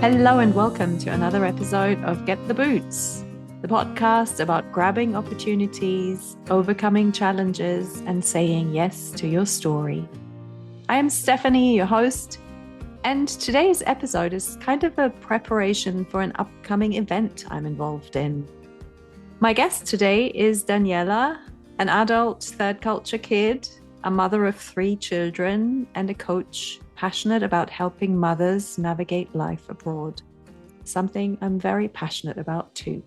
Hello and welcome to another episode of Get the Boots, the podcast about grabbing opportunities, overcoming challenges, and saying yes to your story. I am Stephanie, your host, and today's episode is kind of a preparation for an upcoming event I'm involved in. My guest today is Daniela, an adult third culture kid, a mother of 3 children, and a coach passionate about helping mothers navigate life abroad, something I'm very passionate about too.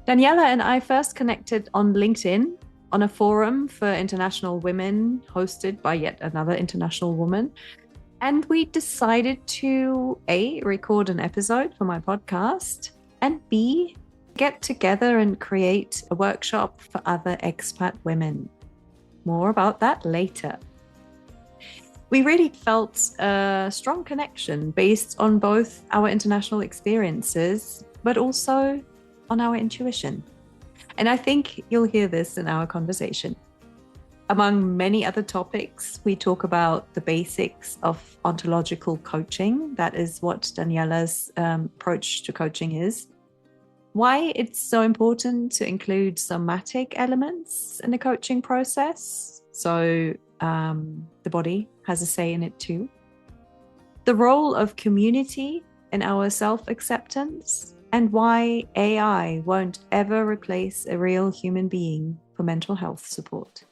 Daniela and I first connected on LinkedIn on a forum for international women hosted by yet another international woman. And we decided to A, record an episode for my podcast, and B, get together and create a workshop for other expat women. More about that later. We really felt a strong connection based on both our international experiences, but also on our intuition. And I think you'll hear this in our conversation. Among many other topics, we talk about the basics of ontological coaching. That is what Daniela's approach to coaching is. Why it's so important to include somatic elements in the coaching process. So the body has a say in it too. The role of community in our self-acceptance, and why AI won't ever replace a real human being for mental health support.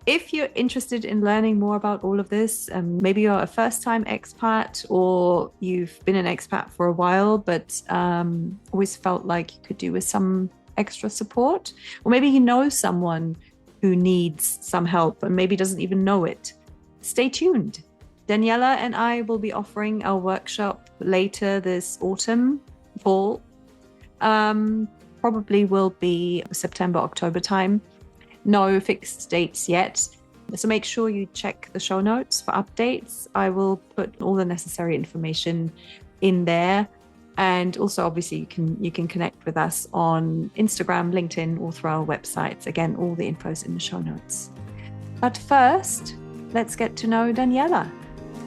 If you're interested in learning more about all of this, maybe you're a first-time expat or you've been an expat for a while, but always felt like you could do with some extra support, or maybe you know someone who needs some help and maybe doesn't even know it, stay tuned. Daniela and I will be offering our workshop later this autumn, fall. Probably will be September, October time. No fixed dates yet. So make sure you check the show notes for updates. I will put all the necessary information in there. And also, obviously, you can connect with us on Instagram, LinkedIn, or through our websites. Again, all the info's in the show notes. But first, let's get to know Daniela.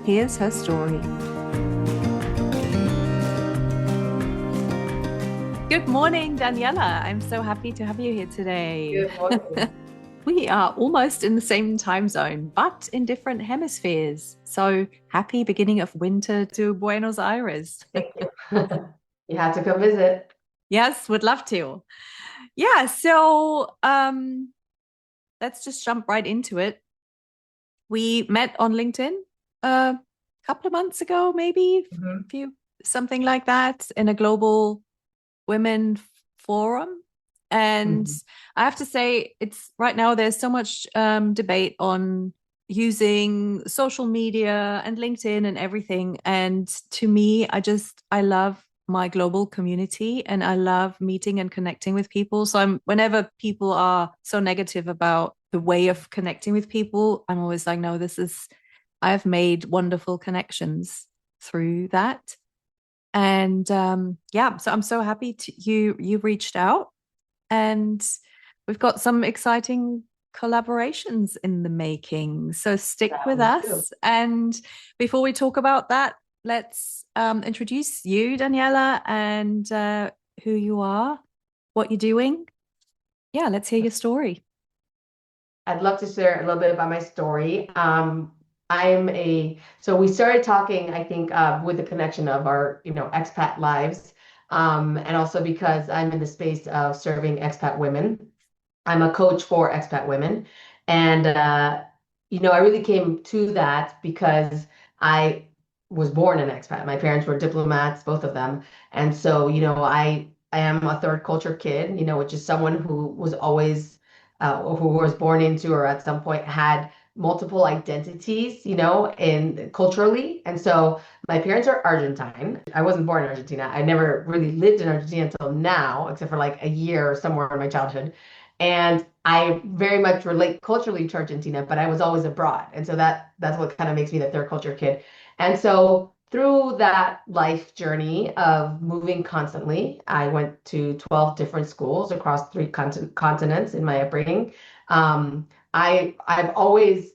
Here's her story. Good morning, Daniela. I'm so happy to have you here today. Good morning. We are almost in the same time zone, but in different hemispheres. So happy beginning of winter to Buenos Aires. You have to come visit. Yes, would love to. Yeah, so let's just jump right into it. We met on LinkedIn a couple of months ago, maybe, something like that, in a global women forum. And I have to say, it's right now there's so much debate on using social media and LinkedIn and everything. And to me, I love my global community and I love meeting and connecting with people. So whenever people are so negative about the way of connecting with people, I'm always like, no, I've made wonderful connections through that. And so I'm so happy you reached out. And we've got some exciting collaborations in the making. So stick with us. And before we talk about that, let's introduce you, Daniela, and who you are, what you're doing. Yeah, let's hear your story. I'd love to share a little bit about my story. So we started talking, I think, with the connection of our, expat lives. And also because I'm in the space of serving expat women. I'm a coach for expat women. And, I really came to that because I was born an expat. My parents were diplomats, both of them. And so, I am a third culture kid, which is someone who was always, who was born into or at some point had multiple identities, in culturally. And so my parents are Argentine. I wasn't born in Argentina. I never really lived in Argentina until now, except for like a year or somewhere in my childhood. And I very much relate culturally to Argentina, but I was always abroad. And so that's what kind of makes me the third culture kid. And so through that life journey of moving constantly, I went to 12 different schools across 3 continents in my upbringing. I've always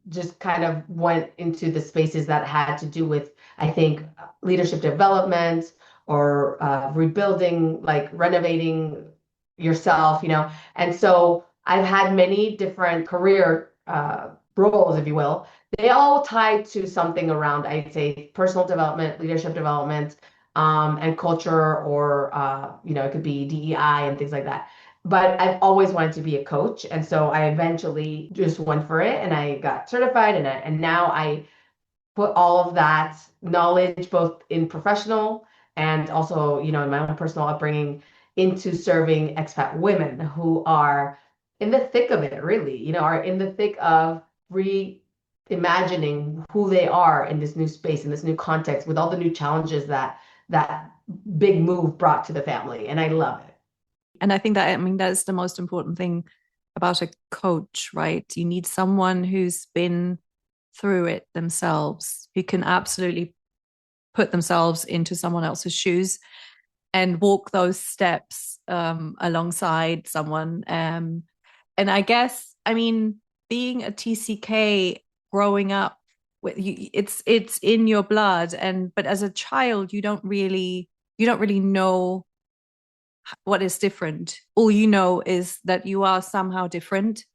just kind of went into the spaces that had to do with, I think, leadership development or rebuilding, like renovating yourself, you know. And so I've had many different career roles, if you will. They all tie to something around, I'd say, personal development, leadership development, and culture, or you know, it could be DEI and things like that. But I've always wanted to be a coach, and so I eventually just went for it, and I got certified, and now I put all of that knowledge, both in professional and also, you know, in my own personal upbringing, into serving expat women who are in the thick of it, really, you know, are in the thick of reimagining who they are in this new space, in this new context, with all the new challenges that that big move brought to the family. And I love it. And I think that, I mean, that's the most important thing about a coach, right? You need someone who's been through it themselves, who can absolutely put themselves into someone else's shoes and walk those steps alongside someone. And I guess, I mean, being a TCK, growing up with you, it's in your blood. And but as a child, you don't really know what is different. All you know is that you are somehow different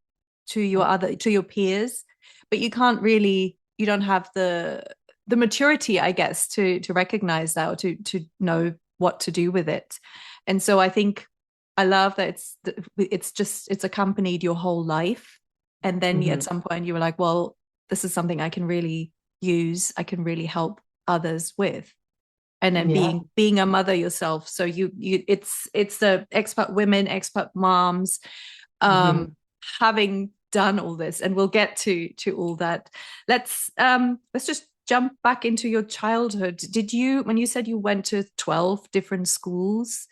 to your peers, but you don't have the maturity, I guess, to recognize that, or to know what to do with it. And so I think I love that it's accompanied your whole life. And then at some point you were like, well, this is something I can really use, I can really help others with. And then Yeah. being a mother yourself, so it's the expat women, expat moms, Mhm. having done all this, and we'll get to all that. Let's just jump back into your childhood. Did you, when you said you went to 12 different schools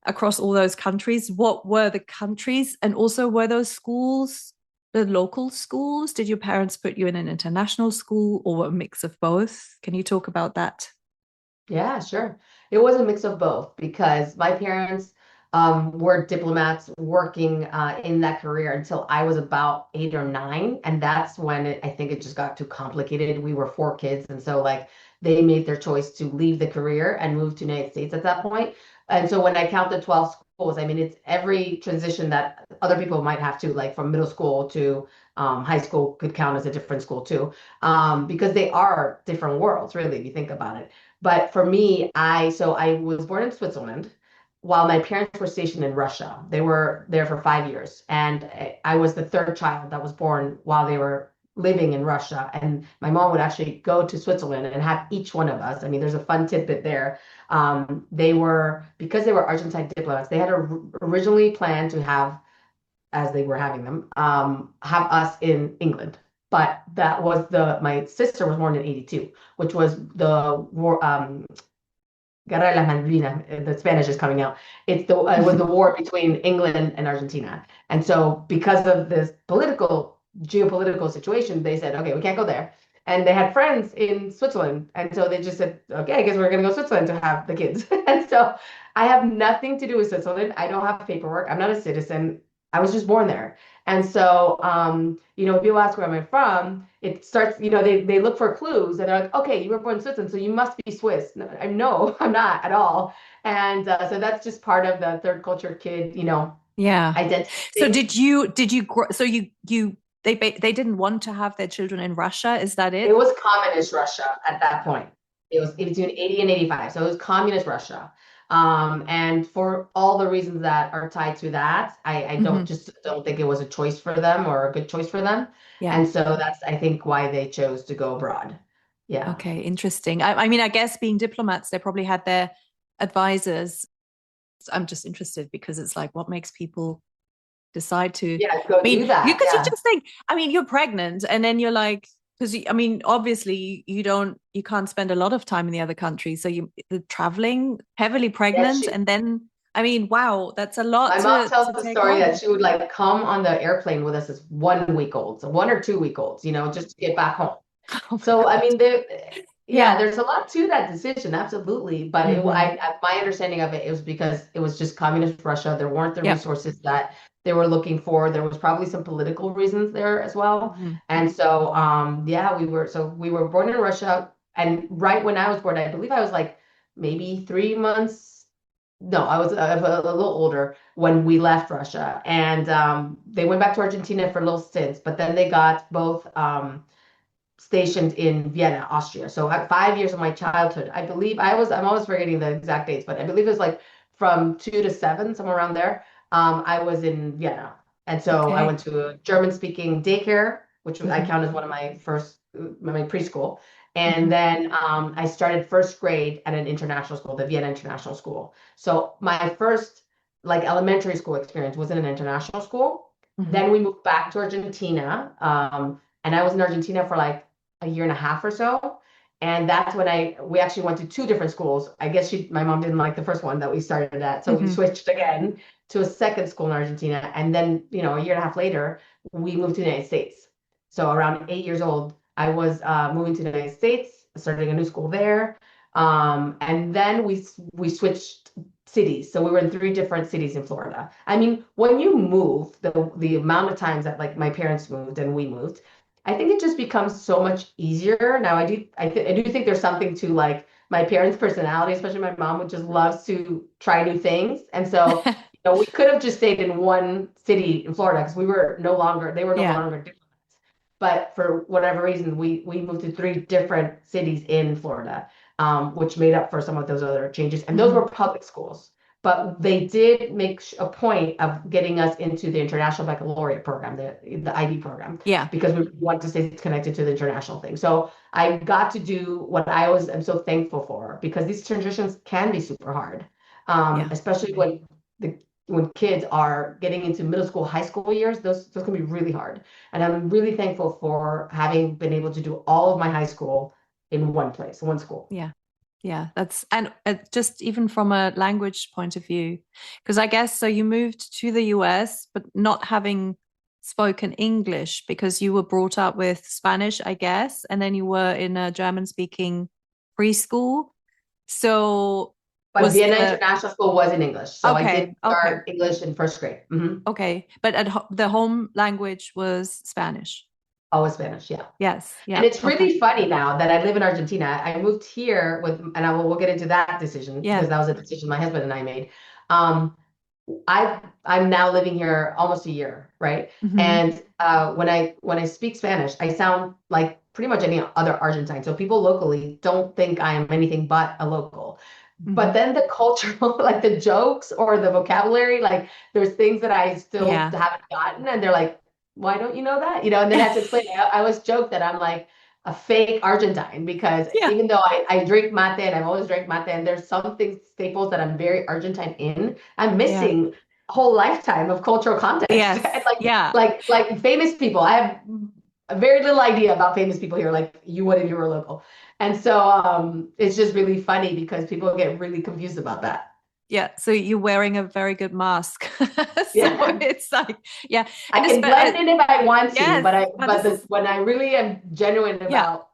across all those countries, what were the countries, and also were those schools the local schools? Did your parents put you in an international school, or a mix of both? Can you talk about that? Yeah, sure. It was a mix of both because my parents were diplomats working in that career until I was about 8 or 9. And that's when I think it just got too complicated. We were 4 kids. And so, like, they made their choice to leave the career and move to the United States at that point. And so, when I count the 12 schools, I mean, it's every transition that other people might have to, like from middle school to high school, could count as a different school too, because they are different worlds, really, if you think about it. But for me, I was born in Switzerland while my parents were stationed in Russia. They were there for 5 years, and I was the third child that was born while they were living in Russia. And my mom would actually go to Switzerland and have each one of us. I mean, there's a fun tidbit there. They were, because they were Argentine diplomats, they had originally planned to have, as they were having them, have us in England. But that was my sister was born in 82, which was the war, Guerra de las Malvinas. The Spanish is coming out. It was the war between England and Argentina. And so because of this geopolitical situation, they said, okay, we can't go there. And they had friends in Switzerland. And so they just said, okay, I guess we're going to go to Switzerland to have the kids. And so I have nothing to do with Switzerland. I don't have paperwork. I'm not a citizen. I was just born there. And so, you know, if people ask where I'm from, it starts, you know, they look for clues, and they're like, okay, you were born in Switzerland, so you must be Swiss. No, I'm not at all. And so that's just part of the third culture kid, you know, Yeah. identity So thing. did you grow, so you they didn't want to have their children in Russia? Is that It it? was communist Russia at that point. It was between 80 and 85. So it was communist Russia. And for all the reasons that are tied to that, I Hmm. don't think it was a choice for them or a good choice for them. Yeah. And so that's, I think, why they chose to go abroad. Yeah. Okay, interesting. I mean, I guess being diplomats, they probably had their advisors. I'm just interested because it's like, what makes people decide to, Yeah, go I mean, do that. because you Yeah. just think, I mean, you're pregnant and then you're like, because I mean, obviously you can't spend a lot of time in the other country. So you're traveling heavily Yeah, pregnant. And then, I mean, wow, that's a my lot mom tells to the take story that on. she would like come on the airplane with us as 1 week olds, 1 or 2 week olds, you know, just to get back home. Oh my So, I God. mean, Yeah, there's a lot to that decision, absolutely. But Hmm. my understanding of it was because it was just communist Russia. There weren't the Yep. resources that they were looking for. There was probably some political reasons there as well. Hmm. And so, yeah, we were born in Russia, and right when I was born, I believe I was like maybe 3 months. No, I was a little older when we left Russia, and they went back to Argentina for little stints. But then they got both. Stationed in Vienna, Austria. So at 5 years of my childhood, I believe I'm always forgetting the exact dates, but I believe it was like from 2 to 7, somewhere around there. I was in Vienna. And so I Okay. went to a German speaking daycare, which I Hmm. count as one of my first, my preschool. And Hmm. then I started first grade at an international school, the Vienna International School. So my first like elementary school experience was in an international school. Hmm. Then we moved back to Argentina. And I was in Argentina for like a year and a half or so. And that's when we actually went to two different schools. I guess my mom didn't like the first one that we started at. So we Hmm. switched again to a second school in Argentina. And then, a year and a half later, we moved to the United States. So around 8 years old, I was moving to the United States, starting a new school there. And then we switched cities. So we were in three different cities in Florida. I mean, when you move, the amount of times that like my parents moved and we moved, I think it just becomes so much easier. Now I do think there's something to like my parents' personality, especially my mom, who just loves to try new things. And so, we could have just stayed in one city in Florida because they were no Yeah. longer diplomats. But for whatever reason, we moved to three different cities in Florida, which made up for some of those other changes. And those Hmm. were public schools. But they did make a point of getting us into the International Baccalaureate program, the IB program, Yeah. because we want to stay connected to the international thing. So I got to do what I always am so thankful for, because these transitions can be super hard, Yeah. especially the when kids are getting into middle school, high school years. Those can be really hard. And I'm really thankful for having been able to do all of my high school in one place, one school. Yeah. Yeah, that's and just even from a language point of view, because I guess so you moved to the US, but not having spoken English because you were brought up with Spanish, I guess, and then you were in a German speaking preschool. So But was Vienna the International School was in English. So I okay, did okay, start English in first grade. okay, but the home language was Spanish. Always Spanish, yeah. Yes, And yeah, it's okay, really funny now that I live in Argentina. I moved here and we'll get into that decision because yeah, that was a decision my husband and I made. Um, I'm now living here almost a year, right? hmm, And when I speak Spanish, I sound like pretty much any other Argentine. So people locally don't think I am anything but a local. But hmm, then the cultural, like the jokes or the vocabulary, like there's things that I still yeah, haven't gotten, and they're like, "Why don't you know that?" And then I have to explain. I always joke that I'm like a fake Argentine because yeah, even though I drink mate and I've always drank mate, and there's some things staples that I'm very Argentine in, I'm yeah, missing a whole lifetime of cultural context. And yes, yeah. like famous people, I have a very little idea about famous people here, like you would if you were local. And so it's just really funny because people get really confused about that. Yeah, so you're wearing a very good mask. So Yeah. it's like, yeah, I and it's can blend in if I want to, yes, but this is when I really am genuine yeah, about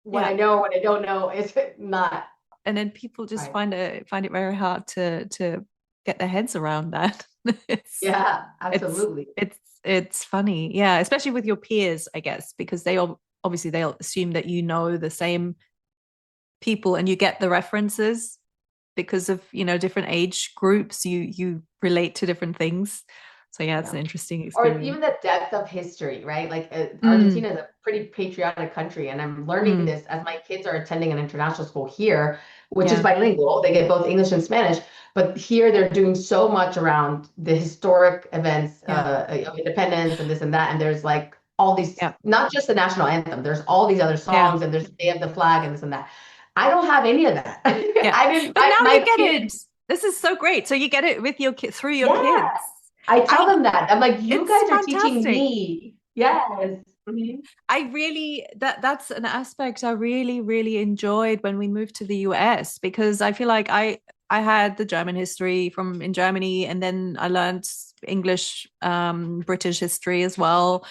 what yeah. I know, what I don't know, it's not And then people just right. find it very hard to get their heads around that. It's Yeah, it's absolutely. it's it's funny, yeah, especially with your peers, I guess, because obviously they'll assume that you know the same people and you get the references because of different age groups you relate to different things, so yeah, it's Yeah. an interesting Or even experience. the depth of history, right? Like Mm, Argentina is a pretty patriotic country, and I'm learning mm, this as my kids are attending an international school here, which is yeah, bilingual. They get both English and Spanish, but here they're doing so much around the historic events yeah, of independence and this and that. And there's like all these, yeah, not just the national anthem, there's all these other yeah, songs, and there's the Day of the Flag and this and that. I don't have any of that. yeah, I didn't, but now you my get it. kids, This is so great, so you get it with your kid through your yeah. kids. I tell I them that. I'm like, you It's guys are teaching fantastic. me. Yes. Mhm. I really that's an aspect I really really enjoyed when we moved to the US, because I feel like I had the German history from in Germany, and then I learned English, British history as well,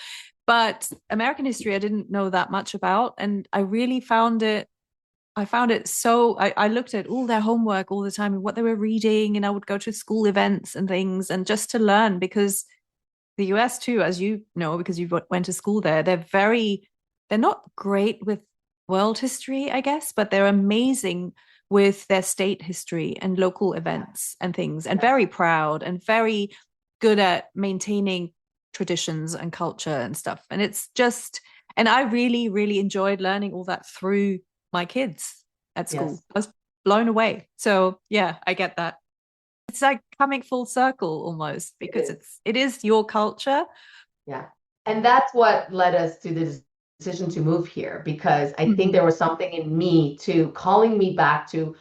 but American history I didn't know that much about, and I really found it I found it so I looked at all their homework all the time and what they were reading, and I would go to school events and things and just to learn because the US too, as you know, because you went to school there, they're not great with world history, I guess, but they're amazing with their state history and local events and things, and very proud and very good at maintaining traditions and culture and stuff. And it's just, and I really, really enjoyed learning all that through my kids at school. Yes, I was blown away. So yeah, I get that. It's like coming full circle almost it because is. it is your culture. Yeah. And that's what led us to the decision to move here because I think Mhm. there was something in me to calling me back to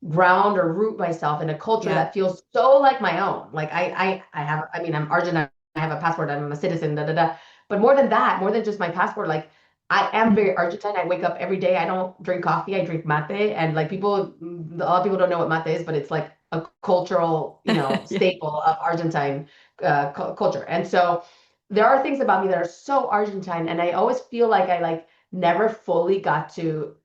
ground or root myself in a culture Yeah. that feels so like my own. Like I have, I mean, I'm Argentine, I have a passport, I'm a citizen, da da da. But more than that, more than just my passport, like I am Mhm. very Argentine. I wake up every day. I don't drink coffee. I drink mate. And like people, a lot of people don't know what mate is, but it's like a cultural, Yeah. staple of Argentine culture. And so there are things about me that are so Argentine, and I always feel like I like never fully got to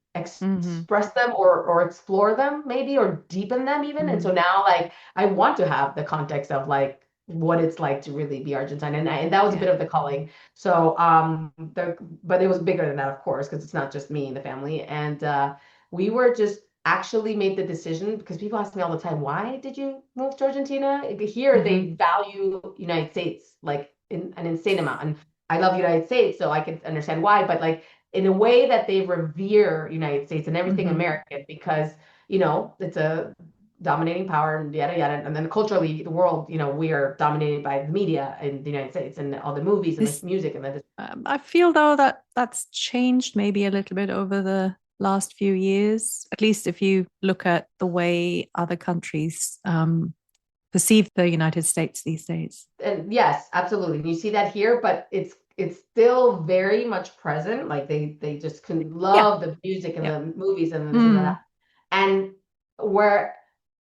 Hmm. express them or explore them maybe or deepen them even. And so Mm. now like I want to have the context of like what it's like to really be Argentine, and that was a Yeah. bit of the calling. So but it was bigger than that, of course, because it's not just me and the family. And we were just actually made the decision because people ask me all the time, why did you move to Argentina? Here Hmm. they value United States like in an insane amount. And I love United States, so I could understand why, but like in a way that they revere United States and everything Hmm. American because, it's a dominating power and yada yada. And then culturally, the world, we are dominated by the media in the United States and all the movies and the This, music and the I feel though that that's changed maybe a little bit over the last few years, at least if you look at the way other countries perceive the United States these days. and yes, absolutely. You see that here, but it's still very much present. Like they just can Yeah. love the music and Yeah. the movies and this and Mm. that. And where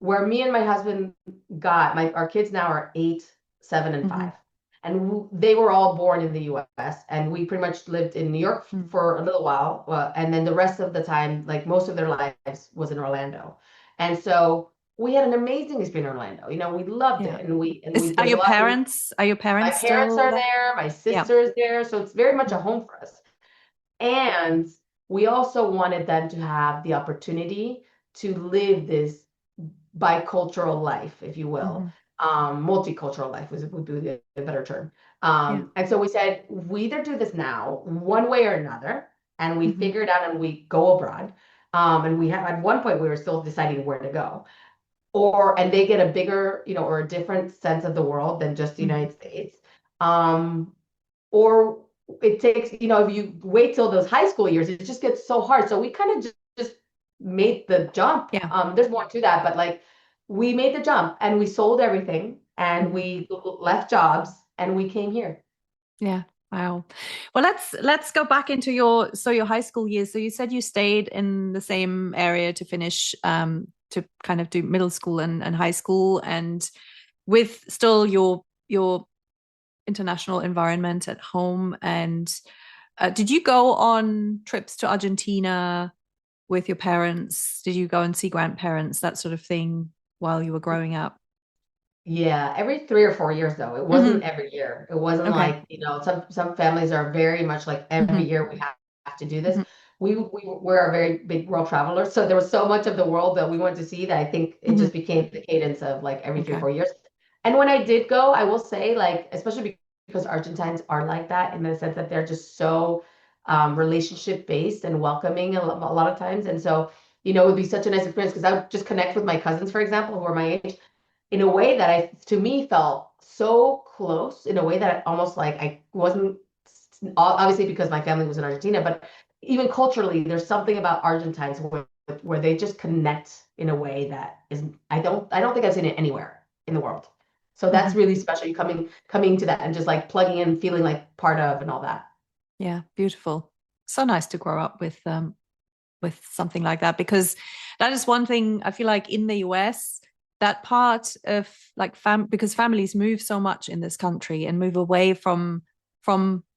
where me and my husband got our kids now are 8, 7, and Hmm. 5. And they were all born in the US, and we pretty much lived in New York Mm. for a little while. And then the rest of the time, like most of their lives was in Orlando. And so we had an amazing experience in Orlando. We loved Yeah. it, and we Are did a your lot. My parents parents still are there? there, my Yeah. sister is there, so it's very much a Mm. home for us. And we also wanted them to have the opportunity to live this bicultural life, if you will. Hmm. Multicultural life would be the better term. Yeah. And so we said, we either do this now, one way or another, and we Hmm. figure it out and we go abroad. And we have at one point we were still deciding where to go. And they get a bigger, or a different sense of the world than just the Hmm. United States. Um, or it takes, if you wait till those high school years, it just gets so hard. So we kind of just made the jump. Yeah. There's more to that, but like we made the jump and we sold everything and Hmm. we left jobs and we came here. Yeah. Wow. Well, let's go back into your high school years. So you said you stayed in the same area to finish to kind of do middle school and high school and with still your international environment at home. And did you go on trips to Argentina with your parents? Did you go and see grandparents, that sort of thing, while you were growing up? Yeah, every 3 or 4 years though. It wasn't Hmm. every year. It wasn't Okay. like, some families are very much like every Hmm. year we have to do this. Hmm. We're a very big world travelers, so there was so much of the world that we wanted to see that I think it Hmm. just became the cadence of like every three, Okay. 4 years. And when I did go, I will say like, especially because Argentines are like that in the sense that they're just so relationship based and welcoming a lot of times. And so, it would be such a nice experience because I would just connect with my cousins, for example, who are my age in a way that to me felt so close in a way that almost like I wasn't obviously because my family was in Argentina, but even culturally, there's something about Argentines where they just connect in a way that is I don't think I've seen it anywhere in the world. So that's Hmm. really special. You coming to that and just like plugging in, feeling like part of and all that. Yeah, beautiful. So nice to grow up with something like that because that is one thing I feel like in the US, that part of like because families move so much in this country and move away from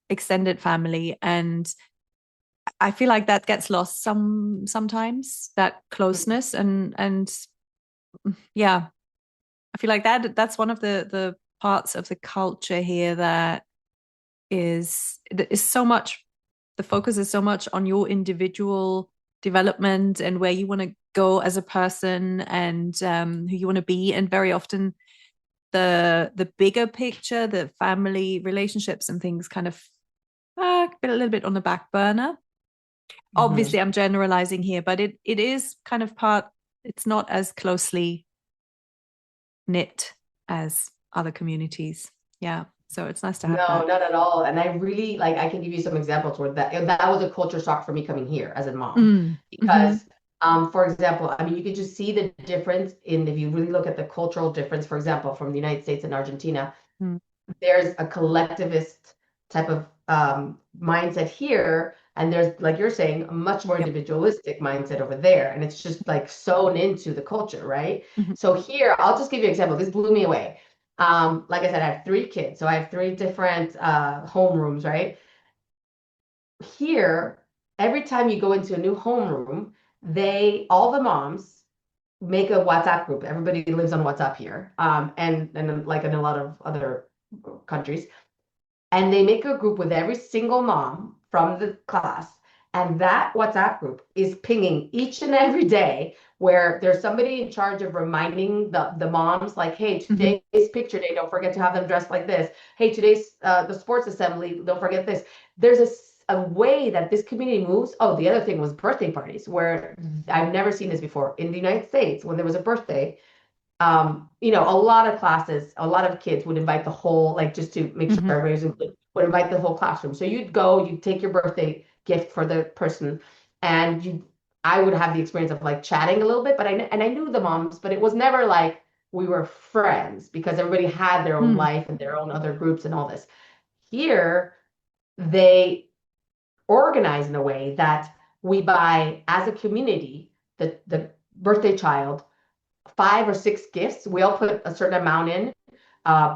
extended family, and I feel like that gets lost sometimes, that closeness, and yeah, I feel like that's one of the parts of the culture here that is so much, the focus is so much on your individual development and where you want to go as a person, and who you want to be, and very often the bigger picture, the family relationships and things kind of been a little bit on the back burner. Mhm. Obviously, I'm generalizing here, but it is kind of part, it's not as closely knit as other communities. Yeah. So it's nice to have No, that. not at all. And I really like, I can give you some examples where that was a culture shock for me coming here as a mom. Mm. Hmm. Because, for example, I mean, you can just see the difference in, if you really look at the cultural difference, for example, from the United States and Argentina, Mm. there's a collectivist type of mindset here, and there's, like you're saying, a much more Yep. individualistic mindset over there, and it's just like sewn into the culture, right? Hmm. So here, I'll just give you an example. This blew me away. Like I said, I have three kids, so I have three different home rooms, right? Here, every time you go into a new homeroom, all the moms make a WhatsApp group. Everybody lives on WhatsApp here, and like in a lot of other countries, and they make a group with every single mom from the class. And that WhatsApp group is pinging each and every day, where there's somebody in charge of reminding the moms, like, hey, Hmm. today's picture day, don't forget to have them dressed like this. Hey, today's the sports assembly, don't forget this. There's a way that this community moves. Oh, the other thing was birthday parties, where I've never seen this before. In the United States, when there was a birthday, a lot of classes, a lot of kids would invite the whole, like, just to make sure Hmm. everybody's included, would invite the whole classroom. So you'd go, you'd take your birthday gift for the person, and I would have the experience of like chatting a little bit, but I knew the moms, but it was never like we were friends, because everybody had their own Mm. life and their own other groups and all this. Here, they organize in a way that we buy as a community the birthday child 5 or 6 gifts. We all put a certain amount in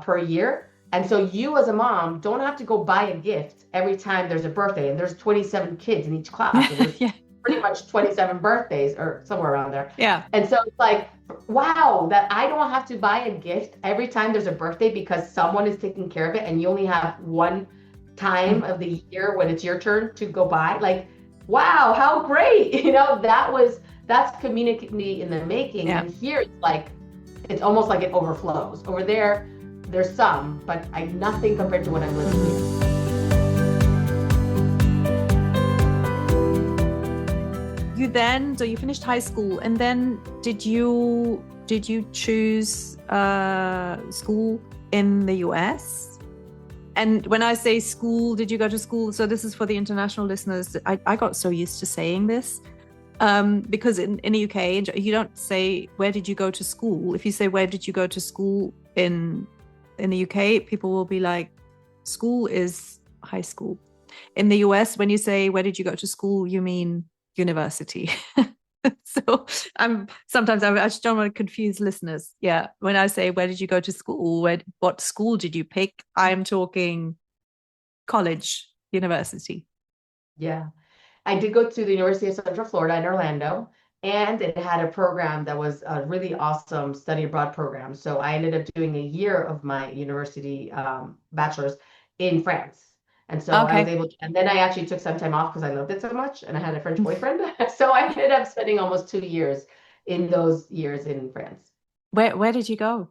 per year. And so you as a mom don't have to go buy a gift every time there's a birthday. And there's 27 kids in each class. So there's Yeah. pretty much 27 birthdays or somewhere around there. Yeah. And so it's like, wow, that I don't have to buy a gift every time there's a birthday, because someone is taking care of it, and you only have one time Mm. of the year when it's your turn to go buy. Like, wow, how great. That's community in the making. Yeah. And here it's like, it's almost like it overflows. Over there, there's some, but nothing compared to what I'm living here. So you finished high school, and then did you choose school in the US? And when I say school, did you go to school? So this is for the international listeners. I got so used to saying this, because in the UK, you don't say, where did you go to school? If you say, where did you go to school in the UK, people will be like, school is high school. In the US, when you say, where did you go to school, you mean university. So sometimes I just don't want to confuse listeners. Yeah. When I say, where did you go to school? What school did you pick? I'm talking college, university. Yeah. I did go to the University of Central Florida in Orlando, and it had a program that was a really awesome study abroad program. So I ended up doing a year of my university bachelor's in France. And so I was Okay. able to, and then I actually took some time off because I loved it so much, and I had a French boyfriend. So I ended up spending almost 2 years in those years in France. Where did you go?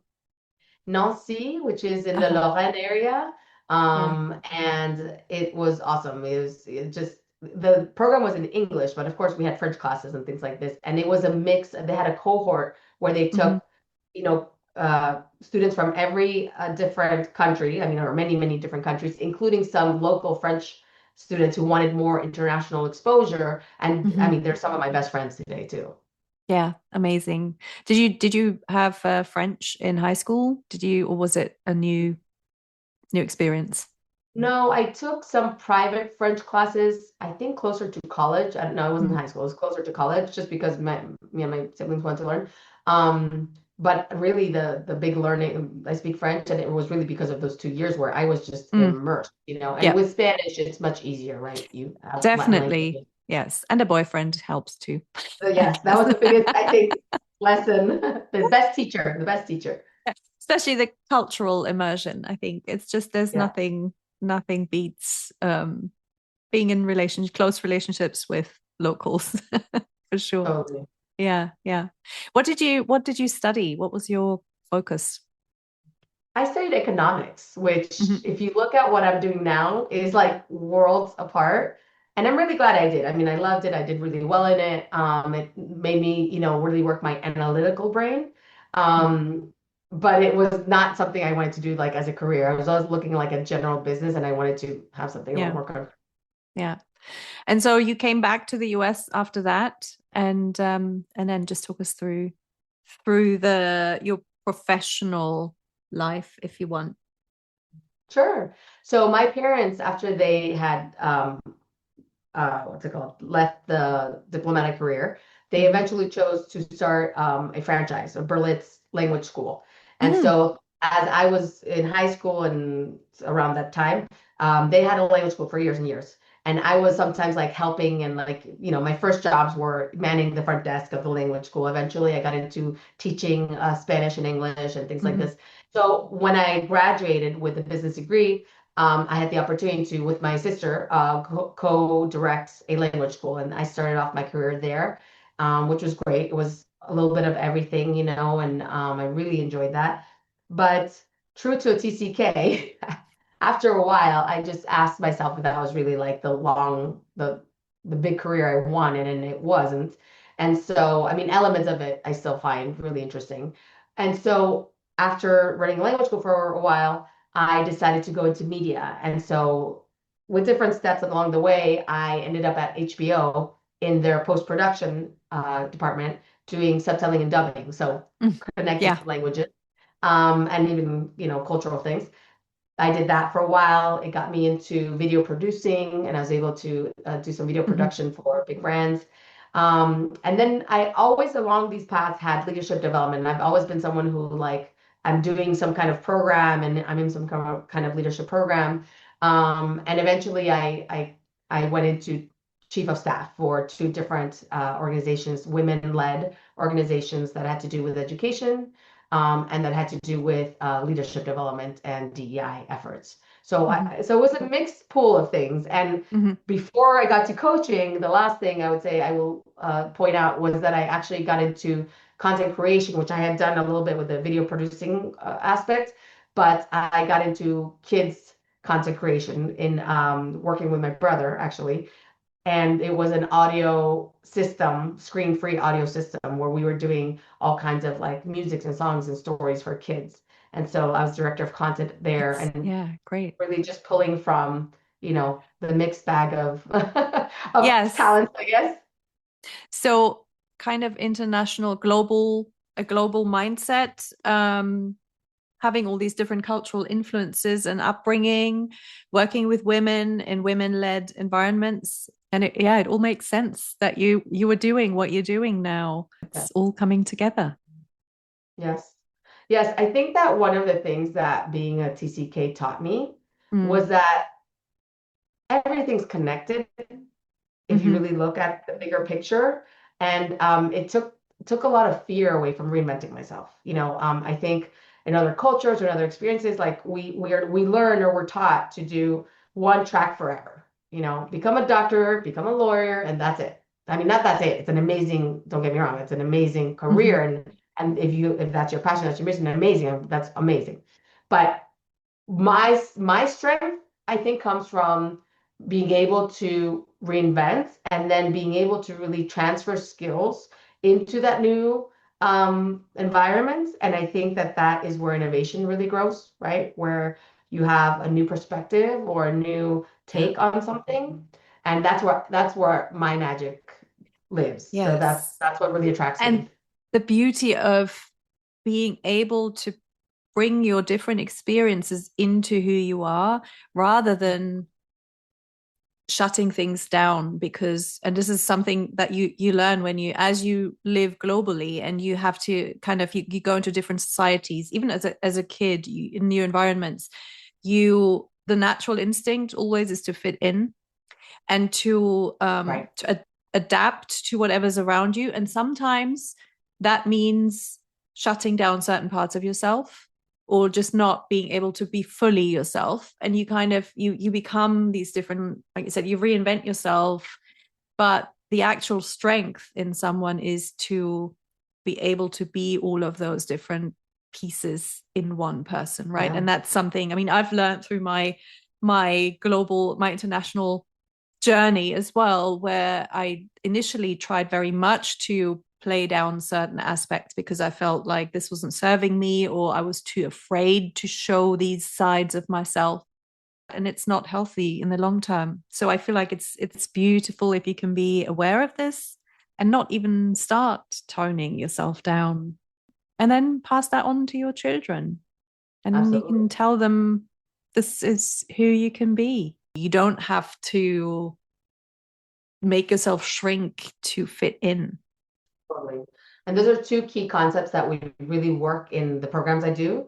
Nancy, which is in the Uh-huh. Lorraine area. Yeah. And it was awesome. It just, the program was in English, but of course we had French classes and things like this. And it was a mix. They had a cohort where they Hmm. took, students from every different country. I mean, or many, many different countries, including some local French students who wanted more international exposure. And I Hmm. mean, they're some of my best friends today too. Yeah, amazing. Did you have French in high school? Or was it a new experience? No, I took some private French classes, I think closer to college. I don't know, it wasn't Mm. high school, it was closer to college just because me and my siblings wanted to learn. But really the big learning, I speak French, and it was really because of those 2 years where I was just Mm. immersed, and Yeah, with Spanish, it's much easier, right? You have Latin definitely. language. Yes. And a boyfriend helps too, So I yes, that guess. was the biggest, I think, lesson. The best teacher, the best teacher. Yeah. Especially the cultural immersion. I think it's just there's Yeah, nothing beats being in close relationships with locals for sure. totally. Yeah, yeah. What did you study? What was your focus? I studied economics, which, Hmm. if you look at what I'm doing now, is like worlds apart. And I'm really glad I did. I mean, I loved it. I did really well in it. It made me, really work my analytical brain. Um, but it was not something I wanted to do like as a career. I was always looking like a general business, and I wanted to have something a little Yeah, more comfortable. yeah. And so you came back to the US after that, and then just talk us through the your professional life, if you want. Sure. So my parents, after they had what's it called, left the diplomatic career, they Hmm. eventually chose to start a franchise, a Berlitz language school. And Hmm. so as I was in high school and around that time, they had a language school for years and years. And I was sometimes like helping and like, my first jobs were manning the front desk of the language school. Eventually, I got into teaching Spanish and English and things like Hmm. this. So when I graduated with a business degree, I had the opportunity to, with my sister, co-direct a language school, and I started off my career there, which was great. It was a little bit of everything, and I really enjoyed that. But true to a TCK, after a while, I just asked myself if that was really like the big career I wanted, and it wasn't. And so, I mean, elements of it I still find really interesting. And so, after running a language school for a while, I decided to go into media. And so, with different steps along the way, I ended up at HBO in their post-production department doing subtitling and dubbing. So, Mm. connecting Yeah. to languages, and even, cultural things. I did that for a while. It got me into video producing, and I was able to do some video Hmm. production for big brands. And then I always, along these paths, had leadership development. And I've always been someone who, like, I'm doing some kind of program, and I'm in some kind of leadership program. And eventually, I went into chief of staff for two different organizations, women-led organizations that had to do with education, and that had to do with leadership development and DEI efforts. So Hmm. so it was a mixed pool of things. And Hmm. before I got to coaching, the last thing I would say I will point out was that I actually got into content creation, which I had done a little bit with the video producing aspect, but I got into kids content creation in working with my brother, actually. And it was an audio system, screen-free audio system, where we were doing all kinds of like music and songs and stories for kids. And so I was director of content there, That's and yeah, great. really just pulling from, the mixed bag of of Yes. talents, I guess. So kind of international, a global mindset, having all these different cultural influences and upbringing, working with women in women-led environments. And it all makes sense that you were doing what you're doing now. Yeah. It's all coming together. Yes. Yes, I think that one of the things that being a TCK taught me Mm. was that everything's connected if you Hmm. really look at the bigger picture. And it took a lot of fear away from reinventing myself. I think in other cultures or in other experiences, like we learn or we're taught to do one track forever. Become a doctor, become a lawyer, and that's it. I mean, not that's it. It's an amazing, don't get me wrong, it's an amazing Hmm. career. And if that's your passion, that's your mission, amazing. That's amazing. But my strength, I think, comes from being able to reinvent and then being able to really transfer skills into that new environment. And I think that that is where innovation really grows, right? Where you have a new perspective or a new Yeah. take on something, and that's where my magic lives. So that's Yes. that's what really attracts And me. the beauty of being able to bring your different experiences into who you are rather than shutting things down because and this is something that you learn when you as you live globally and you have to kind of you go into different societies even as a kid in new environments, the natural instinct always is to fit in, and Right. adapt to whatever's around you. And sometimes that means shutting down certain parts of yourself or just not being able to be fully yourself. And you kind of you become these different, like you said, you reinvent yourself. But the actual strength in someone is to be able to be all of those different pieces in one person, right? Yeah. And that's something, I mean, I've learned through my international journey as well, where I initially tried very much to play down certain aspects because I felt like this wasn't serving me, or I was too afraid to show these sides of myself. And it's not healthy in the long term. So I feel like it's beautiful if you can be aware of this and not even start toning yourself down, and then pass that on to your children. And you Absolutely. can tell them this is who you can be. You don't have to make yourself shrink to fit in. Totally. And those are two key concepts that we really work in the programs I do,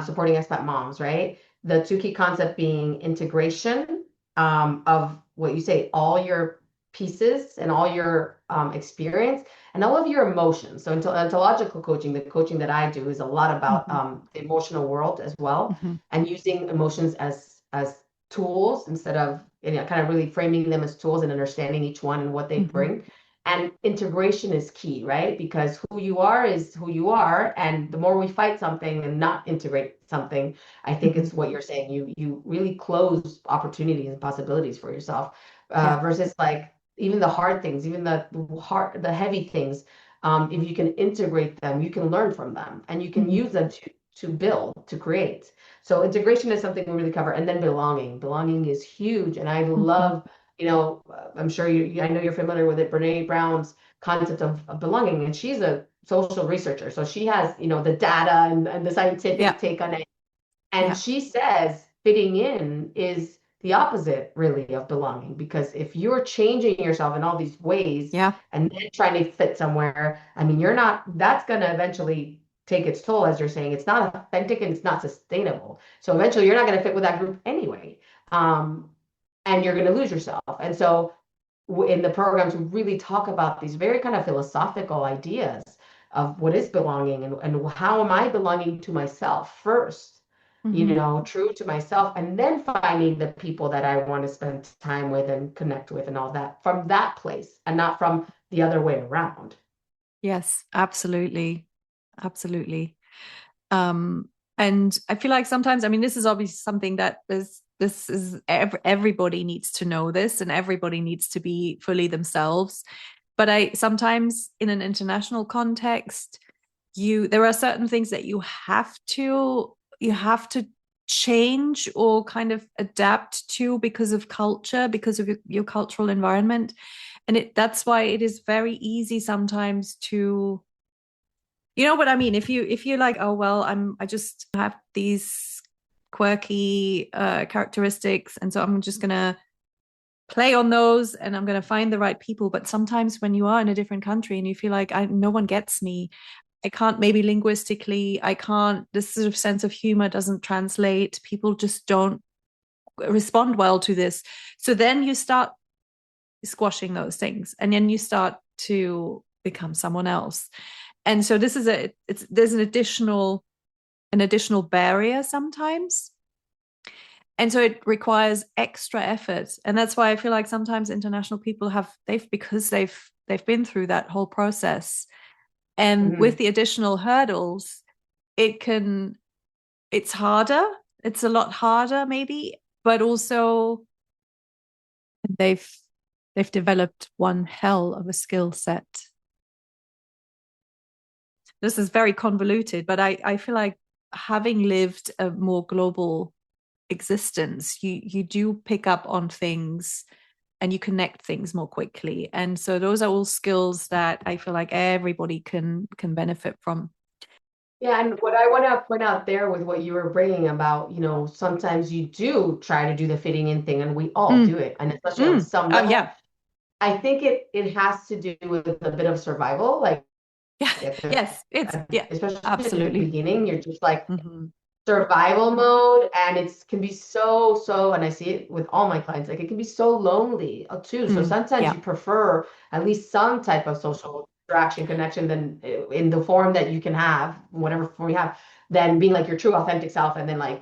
supporting expat moms, right? The two key concepts being integration of what you say, all your pieces and all your experience and all of your emotions. So ontological coaching, the coaching that I do is a lot about Mm-hmm. the emotional world as well, Mm-hmm. and using emotions as tools instead of, kind of really framing them as tools and understanding each one and what they Mm-hmm. bring. And integration is key, right? Because who you are is who you are. And the more we fight something and not integrate something, I think Mm-hmm. it's what you're saying. You really close opportunities and possibilities for yourself, Yeah. versus like even the hard things, even the heavy things. If you can integrate them, you can learn from them and you can Mm-hmm. use them to build, to create. So integration is something we really cover. And then belonging. Belonging is huge. And I Mm-hmm. love, I'm sure I know you're familiar with it, Brene Brown's concept of belonging, and she's a social researcher. So she has, the data and the Yeah. scientific take on it. And Yeah. she says fitting in is the opposite, really, of belonging. Because if you're changing yourself in all these ways Yeah. and then trying to fit somewhere, I mean, that's going to eventually take its toll, as you're saying. It's not authentic and it's not sustainable. So eventually you're not going to fit with that group anyway. Um, and you're going to lose yourself. And so in the programs, we really talk about these very kind of philosophical ideas of what is belonging and how am I belonging to myself first, Mm-hmm. true to myself, and then finding the people that I want to spend time with and connect with and all that from that place and not from the other way around. Yes, absolutely. Absolutely. Um, and I feel like sometimes, I mean, this is obviously something that everybody needs to know this, and everybody needs to be fully themselves. But I sometimes in an international context, there are certain things that you have to change or kind of adapt to because of culture, because of your cultural environment. And that's why it is very easy sometimes to, you know what I mean? If you're like, oh well, I just have these quirky characteristics, and so I'm just gonna play on those, and I'm gonna find the right people. But sometimes when you are in a different country and you feel like no one gets me, I can't, maybe linguistically, I can't, this sort of sense of humor doesn't translate. People just don't respond well to this. So then you start squashing those things, and then you start to become someone else. And so this is there's an additional barrier sometimes. And so it requires extra effort. And that's why I feel like sometimes international people because they've been through that whole process. And with Mhm. the additional hurdles, it can it's harder. It's a lot harder maybe, but also they've they've developed one hell of a skill set. This is very convoluted, but I feel like having lived a more global existence, you do pick up on things and you connect things more quickly. And so those are all skills that I feel like everybody can benefit from. Yeah, and what I want to point out there with what you were bringing about, sometimes you do try to do the fitting in thing, and we all do Mm, it, and especially on some oh level. yeah. I think it has to do with a bit of survival, like Yeah. at the, Yes, it's yeah, especially at the absolutely. beginning, you're just like Hmm. survival mode, and it can be so, and I see it with all my clients, like it can be so lonely too. So sometimes you prefer at least some type of social interaction, connection, than in the form that you can have, whatever form you have, than being like your true authentic self and then like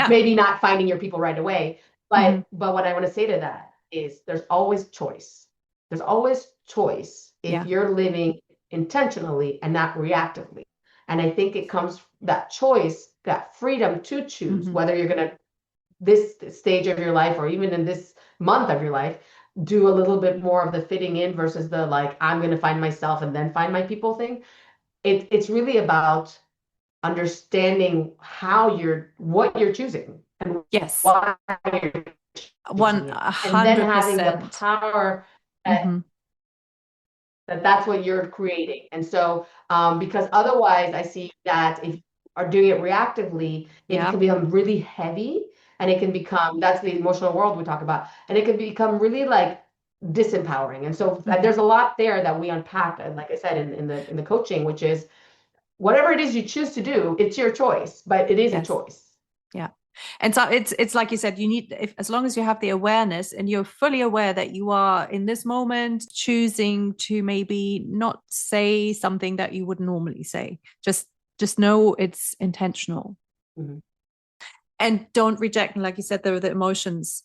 maybe not finding your people right away. But what I want to say to that is there's always choice. There's always choice if you're living intentionally and not reactively. And I think it comes that choice, that freedom to choose whether you're going to, this stage of your life or even in this month of your life, do a little bit more of the fitting in versus the like, I'm going to find myself and then find my people thing. It's really about understanding what you're choosing and why you're choosing it. And then having the power that's what you're creating. And so, because otherwise I see that if you are doing it reactively, it can become really heavy, and it can become, that's the emotional world we talk about, and it can become really like disempowering. And so there's a lot there that we unpack, and like I said, in the coaching, which is whatever it is you choose to do, it's your choice, but it is a choice. Yeah. And so it's like you said, you need, as long as you have the awareness and you're fully aware that you are in this moment choosing to maybe not say something that you would normally say, just know it's intentional. And don't reject, like you said, the emotions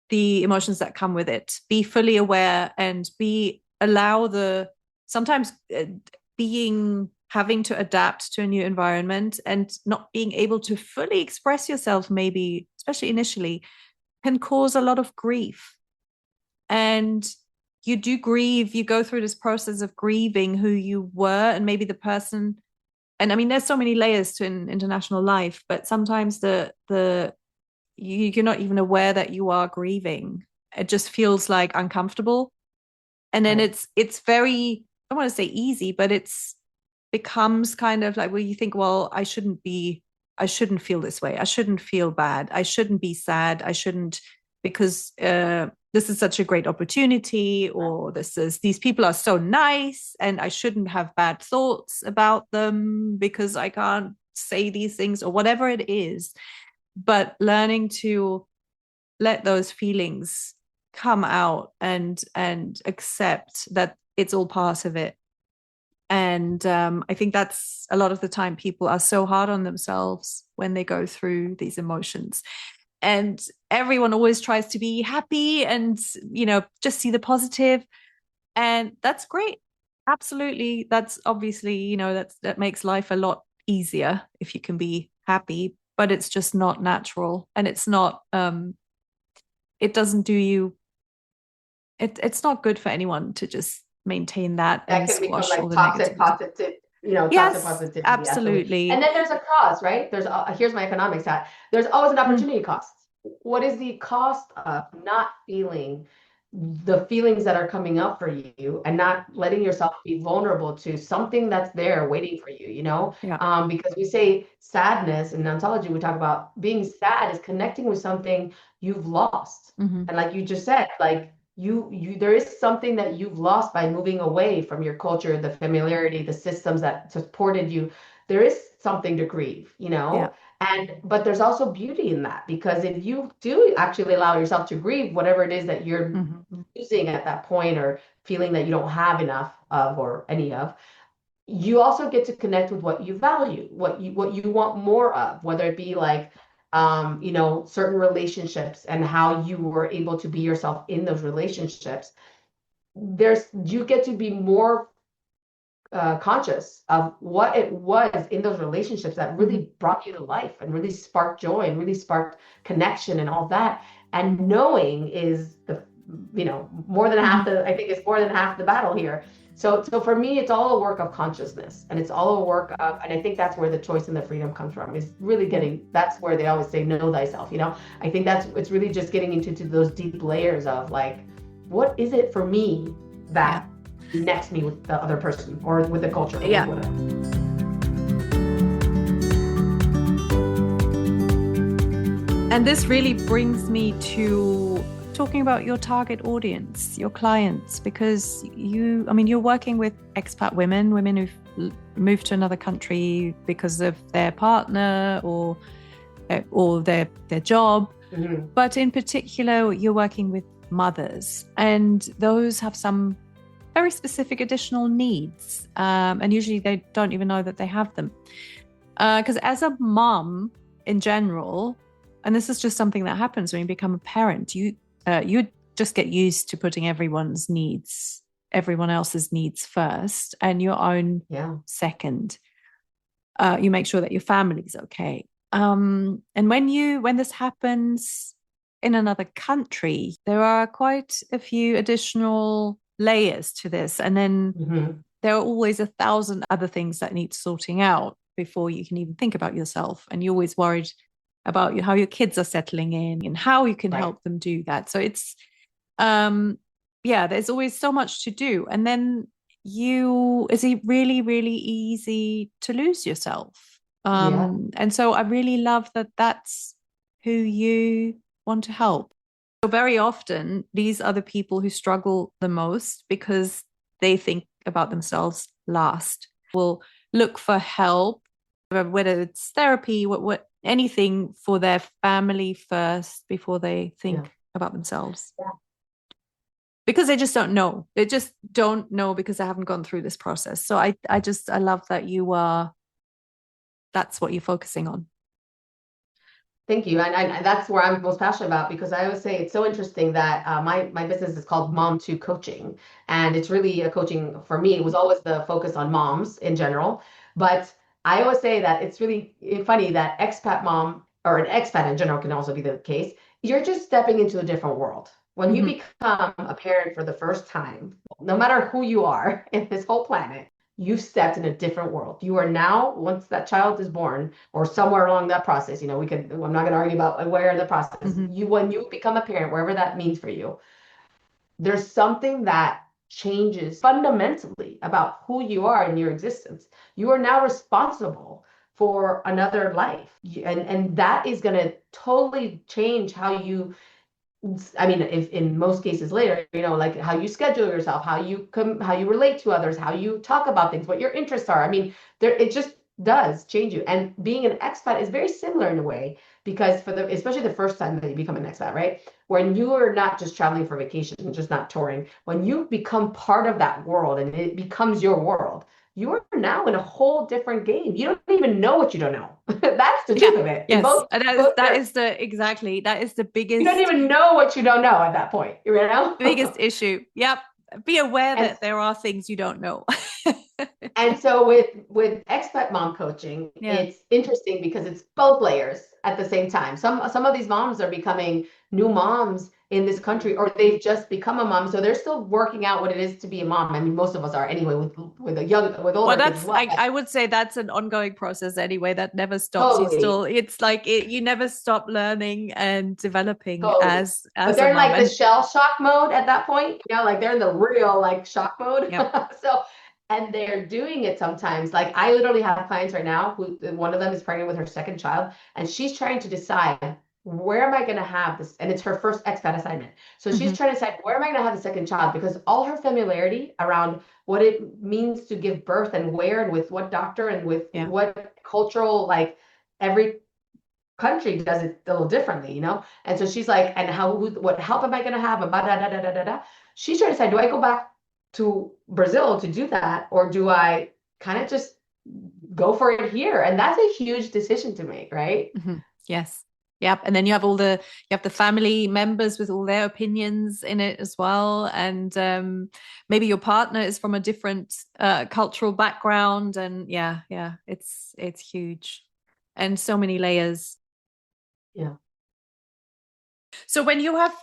that come with it. Be fully aware and sometimes having to adapt to a new environment and not being able to fully express yourself, maybe, especially initially, can cause a lot of grief. And you do grieve, you go through this process of grieving who you were and maybe the person. And I mean, there's so many layers to international life, but sometimes you're not even aware that you are grieving. It just feels like uncomfortable. And then it's very, I don't want to say easy, but it's becomes kind of like where you think, well, I shouldn't feel this way. I shouldn't feel bad. I shouldn't be sad. I shouldn't, because this is such a great opportunity, or these people are so nice and I shouldn't have bad thoughts about them because I can't say these things, or whatever it is. But learning to let those feelings come out and accept that it's all part of it. And I think that's a lot of the time people are so hard on themselves when they go through these emotions. And everyone always tries to be happy and, just see the positive. And that's great. Absolutely. That's obviously, that makes life a lot easier if you can be happy, but it's just not natural. And it's not, it doesn't do you, it's not good for anyone to just maintain that and can squash become like all the toxic negativity. toxic positivity. Absolutely. And then there's a cost, right? Here's my economics hat. There's always an opportunity cost. What is the cost of not feeling the feelings that are coming up for you and not letting yourself be vulnerable to something that's there waiting for you, because we say sadness in ontology, we talk about being sad is connecting with something you've lost. And like you just said, like there is something that you've lost by moving away from your culture, the familiarity, the systems that supported you. There is something to grieve, but there's also beauty in that, because if you do actually allow yourself to grieve whatever it is that you're losing at that point, or feeling that you don't have enough of or any of, you also get to connect with what you value, what you want more of, whether it be like certain relationships and how you were able to be yourself in those relationships. You get to be more conscious of what it was in those relationships that really brought you to life and really sparked joy and really sparked connection and all that. And knowing is more than half I think it's more than half the battle here. So for me, it's all a work of consciousness, and it's all a work of, and I think that's where the choice and the freedom comes from, is really that's where they always say, know thyself. I think it's really just getting into those deep layers of like, what is it for me that connects me with the other person or with the culture? Or whatever. And this really brings me to talking about your target audience, your clients, because you're working with expat women who've moved to another country because of their partner, or or their job. Mm-hmm. But in particular, you're working with mothers, and those have some very specific additional needs. And usually they don't even know that they have them. Because as a mom in general, and this is just something that happens when you become a parent, you just get used to putting everyone else's needs first and your own second. You make sure that your family's okay. And when this happens in another country, there are quite a few additional layers to this. And then there are always 1,000 other things that need sorting out before you can even think about yourself. And you're always worried about how your kids are settling in and how you can help them do that. So it's, there's always so much to do. And then is it really, really easy to lose yourself. And so I really love that that's who you want to help. So very often, these are the people who struggle the most because they think about themselves last. Will look for help, whether it's therapy, anything for their family first before they think about themselves. Yeah. Because they just don't know. They just don't know because they haven't gone through this process. So I love that that's what you're focusing on. Thank you. And that's where I'm most passionate about, because I always say it's so interesting that my business is called MomToo Coaching. And it's really a coaching for me. It was always the focus on moms in general. But I always say that it's really funny that expat mom or an expat in general can also be the case. You're just stepping into a different world. When you become a parent for the first time, no matter who you are in this whole planet, you've stepped in a different world. You are now, once that child is born or somewhere along that process, I'm not going to argue about where in the process, when you become a parent, wherever that means for you, there's something that changes fundamentally about who you are in your existence. You are now responsible for another life. And that is going to totally change how you, if in most cases later, like how you schedule yourself, how you relate to others, how you talk about things, what your interests are. It just does change you. And being an expat is very similar in a way, because especially the first time that you become an expat, right? When you are not just traveling for vacation and just not touring, when you become part of that world and it becomes your world, you are now in a whole different game. You don't even know what you don't know. That's the truth of it. Yes, that is the biggest. You don't even know what you don't know at that point. Biggest issue. Yep. Be aware that there are things you don't know. And so with expat mom coaching, it's interesting because it's both layers at the same time. Some of these moms are becoming new moms in this country, or they've just become a mom, so they're still working out what it is to be a mom. Most of us are anyway, with older kids as well. I would say that's an ongoing process anyway, that never stops. Totally. It's like you never stop learning and developing as but they're in like the shell shock mode at that point, like they're in the real like shock mode. And they're doing it sometimes. Like I literally have clients right now who, one of them is pregnant with her second child, and she's trying to decide, where am I going to have this? And it's her first expat assignment. So she's trying to decide, where am I going to have the second child? Because all her familiarity around what it means to give birth and where and with what doctor and with what cultural, like every country does it a little differently, And so she's like, and what help am I going to have? And she's trying to decide, do I go back to Brazil to do that, or do I kind of just go for it here? And that's a huge decision to make, right? Yes. Yep. And then you have the family members with all their opinions in it as well. And maybe your partner is from a different cultural background. And it's huge. And so many layers. Yeah. So when you have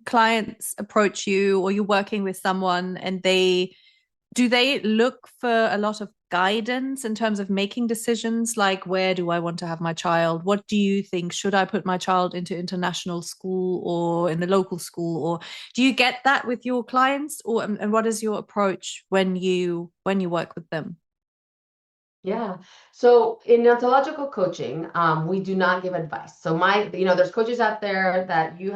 clients approach you, or you're working with someone, and do they look for a lot of guidance in terms of making decisions, like, where do I want to have my child? What do you think? Should I put my child into international school or in the local school? Or do you get that with your clients? And what is your approach when you work with them? Yeah. So in ontological coaching, we do not give advice. So there's coaches out there that you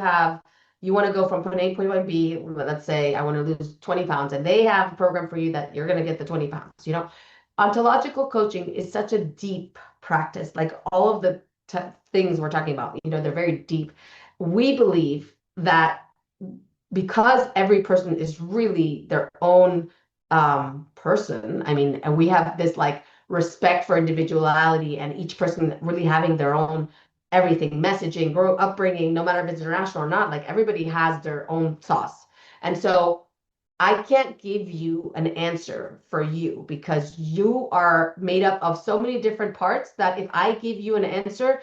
want to go from point A to point B. Let's say I want to lose 20 pounds, and they have a program for you that you're going to get the 20 pounds. Ontological coaching is such a deep practice. Like all of the things we're talking about. They're very deep. We believe that because every person is really their own person, I mean, and we have this like respect for individuality and each person really having their own everything, messaging, upbringing, no matter if it's international or not, like everybody has their own sauce. And so I can't give you an answer for you because you are made up of so many different parts that if I give you an answer,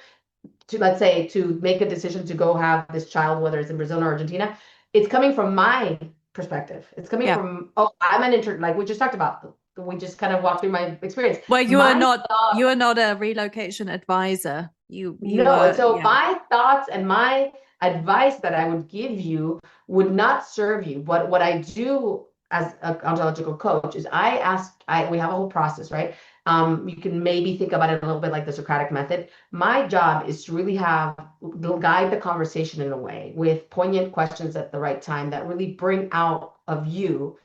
to, let's say, to make a decision to go have this child, whether it's in Brazil or Argentina, it's coming from my perspective. It's coming from, oh, I'm an intern, like we just talked about. We just kind of walked through my experience. Well, My you are not a relocation advisor. You No, and are, so yeah. my thoughts and my advice that I would give you would not serve you. But what I do as an ontological coach is we have a whole process, right? You can maybe think about it a little bit like the Socratic method. My job is to really guide the conversation in a way with poignant questions at the right time that really bring out of you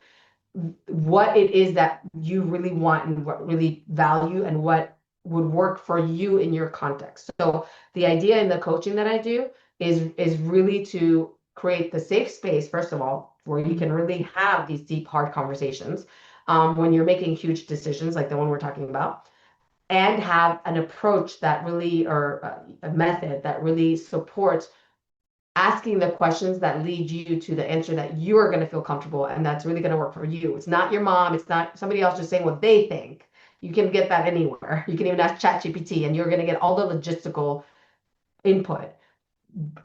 what it is that you really want and what really value and what would work for you in your context. So the idea in the coaching that I do is really to create the safe space, first of all, where you can really have these deep, hard conversations when you're making huge decisions like the one we're talking about, and have an approach that really, or a method that really supports asking the questions that lead you to the answer that you are going to feel comfortable and that's really going to work for you. It's not your mom. It's not somebody else just saying what they think. You can get that anywhere. You can even ask ChatGPT and you're going to get all the logistical input.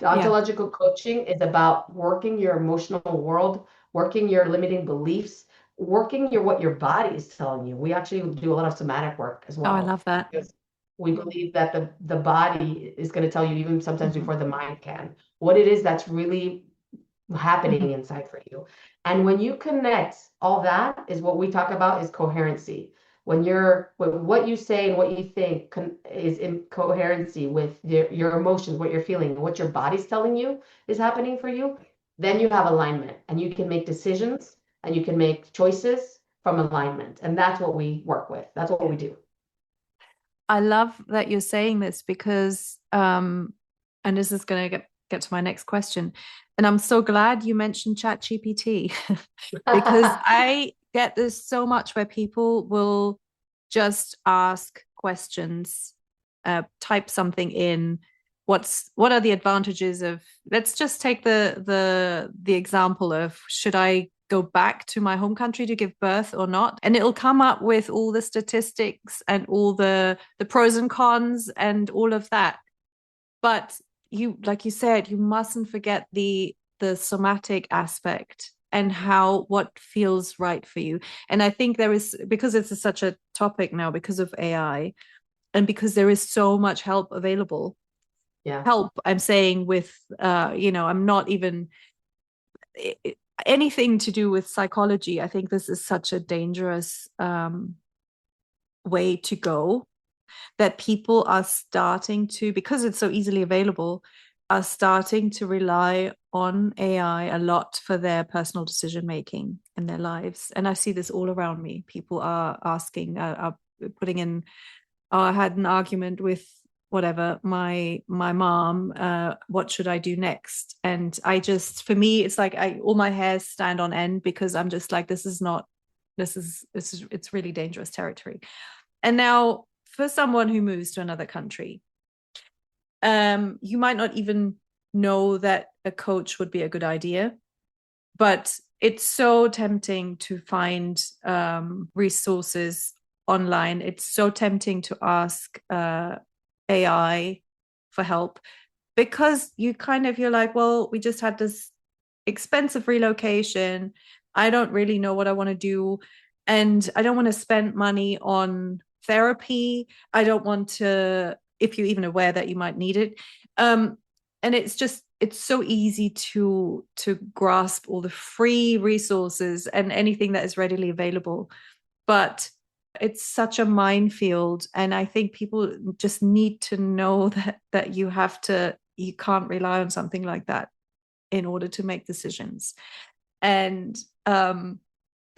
Ontological coaching is about working your emotional world, working your limiting beliefs, working what your body is telling you. We actually do a lot of somatic work as well. Oh, I love that. Because we believe that the body is going to tell you even sometimes before the mind can what it is that's really happening inside for you. And when you connect, all that is what we talk about is coherency. When what you say and what you think is in coherency with your emotions, what you're feeling, what your body's telling you is happening for you, then you have alignment and you can make decisions and you can make choices from alignment. And that's what we work with. That's what we do. I love that you're saying this because, and this is going to get to my next question. And I'm so glad you mentioned ChatGPT because I get this so much where people will just ask questions, type something in. What are the advantages of, let's just take the example of, should I go back to my home country to give birth or not? And it'll come up with all the statistics and all the pros and cons and all of that. But you, like you said, you mustn't forget the somatic aspect and what feels right for you. And I think there is, because it's such a topic now because of AI and because there is so much help available. Yeah. Help, I'm saying, with I'm not even anything to do with psychology. I think this is such a dangerous way to go, that people are starting to, because it's so easily available, are starting to rely on AI a lot for their personal decision making in their lives. And I see this all around me. People are asking, are putting in, oh, I had an argument with whatever, my mom, what should I do next? And I just, for me, it's like all my hairs stand on end because I'm just like, it's really dangerous territory. And now for someone who moves to another country, you might not even know that a coach would be a good idea, but it's so tempting to find resources online. It's so tempting to ask AI for help because you're like, well, we just had this expensive relocation. I don't really know what I want to do. And I don't want to spend money on therapy. I don't want to, if you're even aware that you might need it. And it's so easy to grasp all the free resources and anything that is readily available. But it's such a minefield. And I think people just need to know that you can't rely on something like that in order to make decisions. And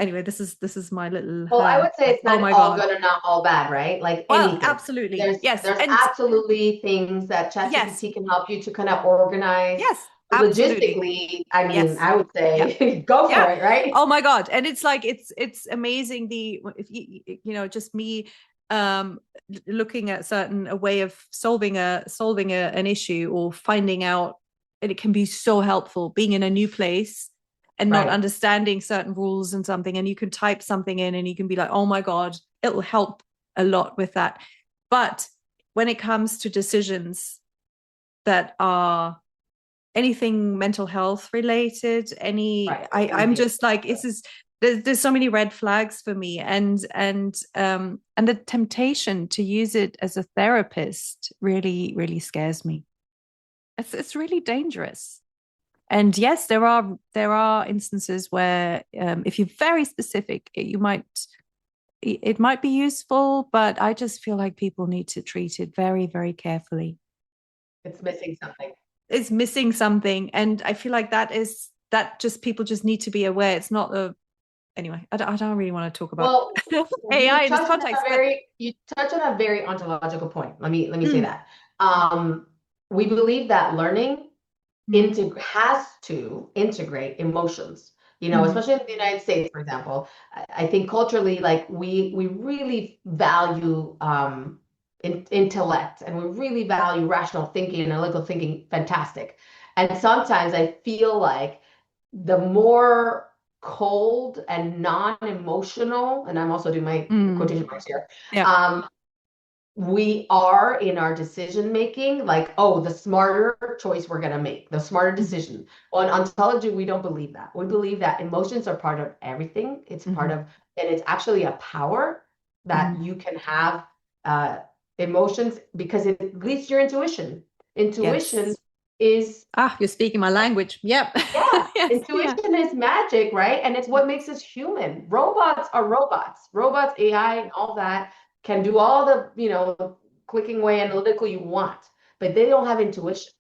anyway, this is my little Well, I would say it's oh not my all God. good and not all bad, right? Like Well, anything. absolutely. There's Yes. there's And absolutely things that yes, ChatGPT can help you to kind of organize. yes, But absolutely. logistically, I mean, Yes. I would Yeah. say go for Yeah. it, right? Oh my God. And it's like it's amazing the if just me looking at a way of solving an issue or finding out, and it can be so helpful being in a new place and not Right. understanding certain rules and something, and you can type something in and you can be like, oh my God, it'll help a lot with that. But when it comes to decisions that are anything mental health related, Right. I'm just like, this is there's so many red flags for me, and the temptation to use it as a therapist really really scares me. It's really dangerous. And yes, there are instances where if you're very specific, it might be useful, but I just feel like people need to treat it very very carefully. It's missing something. It's missing something, and I feel like that just people just need to be aware. It's not a Anyway, I don't really want to talk about Well, AI in this context, but you touch on a very ontological point. Let me say mm, that. We believe that learning mm, has to integrate emotions, mm, especially in the United States, for example. I think culturally, like we really value intellect, and we really value rational thinking and analytical thinking. Fantastic. And sometimes I feel like the more cold and non-emotional, and I'm also doing my mm, quotation marks here, yeah, um, we are in our decision making, like, oh, the smarter choice we're going to make, the smarter mm, decision. Well, in ontology, we don't believe that. We believe that emotions are part of everything. It's part mm, of, and it's actually a power that mm, you can have uh, emotions because it leads to your intuition. Intuition yes. is You're speaking my language. Yep. yeah, Yes, yeah. intuition is magic, right? And it's what makes us human. Robots are robots. Robots, AI, and all that can do all the, clicking away analytical you want, but they don't have intuition.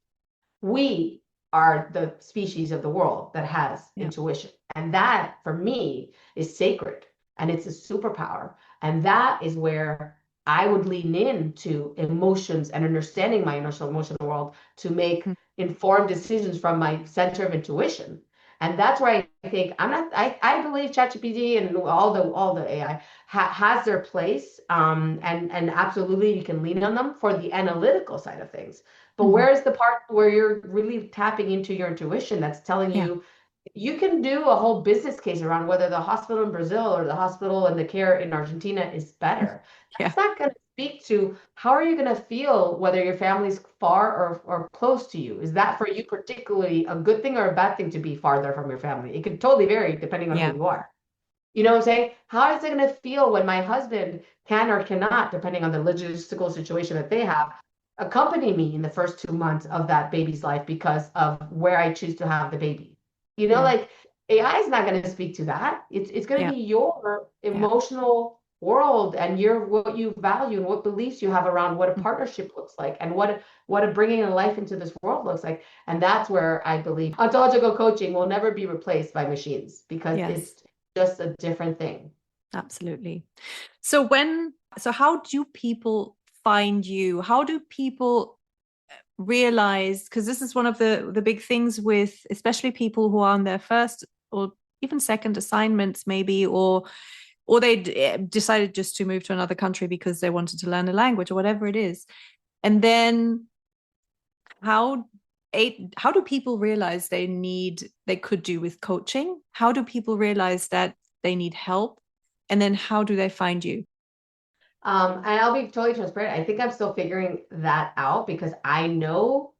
We are the species of the world that has Yeah. intuition. And that, for me, is sacred and it's a superpower. And that is where I would lean into emotions and understanding my emotional world to make Mm, informed decisions from my center of intuition. And that's where I think I believe ChatGPT and all the AI has their place. And absolutely you can lean on them for the analytical side of things. But mm, where's the part where you're really tapping into your intuition that's telling yeah. you can do a whole business case around whether the hospital in Brazil or the hospital and the care in Argentina is better. Yeah. That's not going to speak to how are you going to feel whether your family's far or close to you. Is that for you particularly a good thing or a bad thing to be farther from your family? It could totally vary depending on who Yeah. you are. You know what I'm saying? How is it going to feel when my husband can or cannot, depending on the logistical situation that they have, accompany me in the first 2 months of that baby's life because of where I choose to have the baby? Yeah. Like AI is not going to speak to that. It's going to Yeah. be your Yeah. emotional world and your what you value and what beliefs you have around what a Mm, partnership looks like and what a bringing a life into this world looks like. And that's where I believe ontological coaching will never be replaced by machines because yes. it's just a different thing. Absolutely. So how do people find you? How do people realize, because this is one of the big things with especially people who are on their first or even second assignments maybe, or they decided just to move to another country because they wanted to learn a language or whatever it is. And then how how do people realize they could do with coaching? How do people realize that they need help? And then how do they find you? And I'll be totally transparent. I think I'm still figuring that out because I know,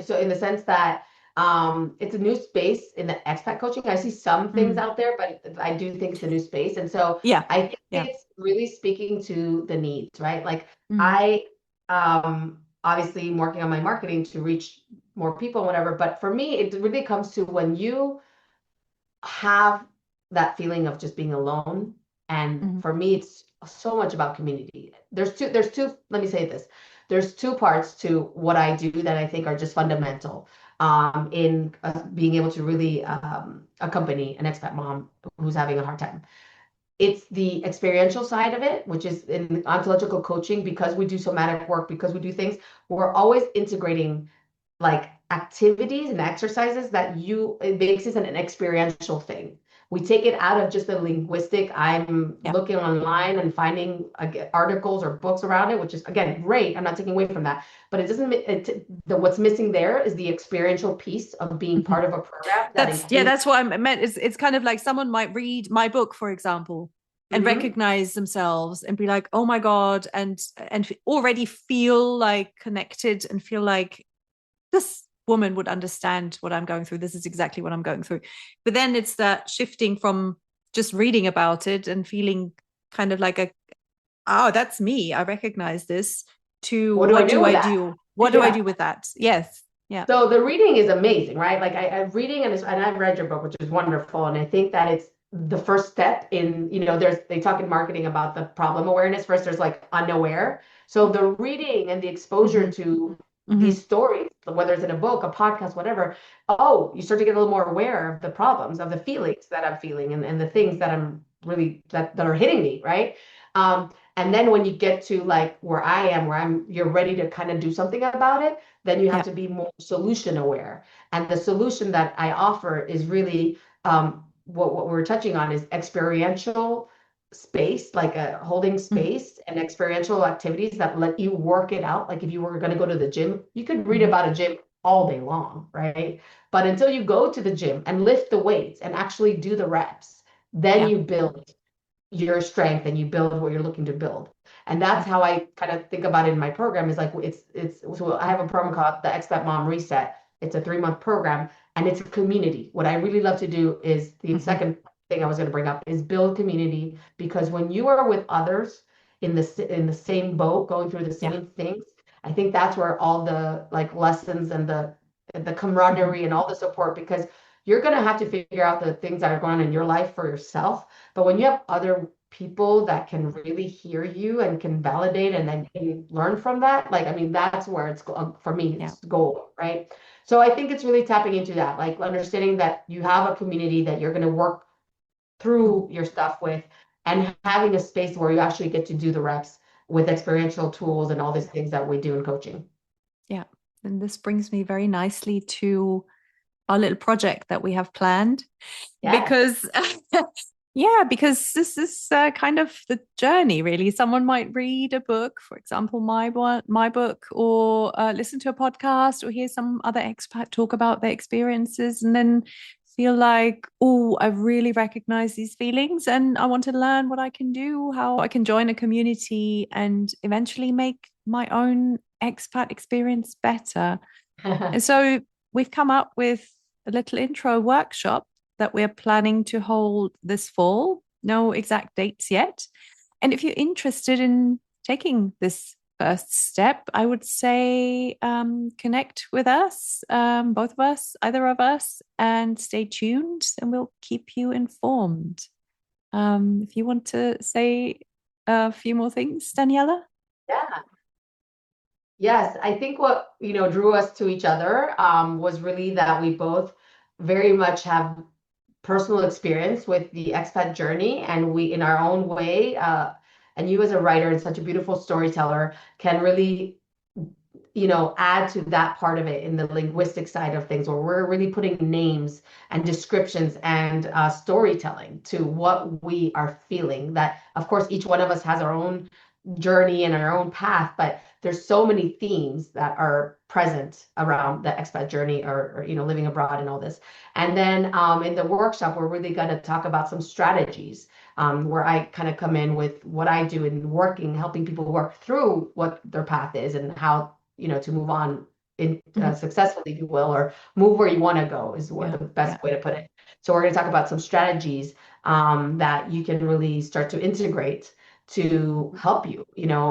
so in the sense that it's a new space in the expat coaching. I see some things Mm. out there, but I do think it's a new space. And so Yeah. I think Yeah. it's really speaking to the needs, right? Like Mm. I obviously am working on my marketing to reach more people and whatever, but for me, it really comes to when you have that feeling of just being alone. And Mm. for me, it's so much about community. There's two, let me say this. there's two parts to what I do that I think are just fundamental in being able to really accompany an expat mom who's having a hard time. It's the experiential side of it, which is in ontological coaching, because we do somatic work, because we do things, we're always integrating like activities and exercises that it makes it an experiential thing. We take it out of just the linguistic. I'm Yeah. looking online and finding articles or books around it, which is again great. I'm not taking away from that, but it doesn't. What's missing there is the experiential piece of being part of a program that includes. That's what I meant. It's kind of like someone might read my book, for example, and recognize themselves and be like, oh my God, and already feel like connected and feel like this woman would understand what I'm going through. This is exactly what I'm going through. But then it's that shifting from just reading about it and feeling kind of like oh, that's me. I recognize this, to What do I do with that? What do I do with that? Yes. Yeah. So the reading is amazing, right? Like I'm reading and I've read your book, which is wonderful. And I think that it's the first step in, they talk in marketing about the problem awareness. First, there's like unaware. So the reading and the exposure to these stories, whether it's in a book, a podcast, whatever, you start to get a little more aware of the problems, of the feelings that I'm feeling and the things that I'm really, that are hitting me, right? And then when you get to like where I am, you're ready to kind of do something about it, then you have to be more solution aware. And the solution that I offer is really what we're touching on is experiential space, like a holding space and experiential activities that let you work it out. Like if you were going to go to the gym, you could read about a gym all day long, right? But until you go to the gym and lift the weights and actually do the reps, then you build your strength and you build what you're looking to build. And that's how I kind of think about it in my program is like, so I have a program called the Expat Mom Reset. It's a 3-month program and it's a community. What I really love to do is the second thing I was going to bring up is build community, because when you are with others in the same boat, going through the same things, I think that's where all the like lessons and the camaraderie and all the support, because you're going to have to figure out the things that are going on in your life for yourself. But when you have other people that can really hear you and can validate and then can learn from that, like, I mean, that's where it's for me, it's gold, right? So I think it's really tapping into that, like understanding that you have a community that you're going to work through your stuff with, and having a space where you actually get to do the reps with experiential tools and all these things that we do in coaching. Yeah. And this brings me very nicely to our little project that we have planned, because because this is kind of the journey, really. Someone might read a book, for example, my book, or listen to a podcast or hear some other expat talk about their experiences, and then feel like, oh, I really recognize these feelings and I want to learn what I can do, how I can join a community and eventually make my own expat experience better. And so we've come up with a little intro workshop that we're planning to hold this fall. No exact dates yet. And if you're interested in taking this first step, I would say connect with us, both of us, either of us, and stay tuned and we'll keep you informed. If you want to say a few more things, Daniela? Yeah. Yes, I think what drew us to each other was really that we both very much have personal experience with the expat journey, and we, in our own way, and you as a writer and such a beautiful storyteller, can really add to that part of it in the linguistic side of things, where we're really putting names and descriptions and storytelling to what we are feeling. That, of course, each one of us has our own journey and our own path, but there's so many themes that are present around the expat journey, or living abroad and all this. And then in the workshop, we're really going to talk about some strategies, where I kind of come in with what I do in helping people work through what their path is and how to move on successfully, if you will, or move where you want to go is the best way to put it. So we're going to talk about some strategies that you can really start to integrate to help you,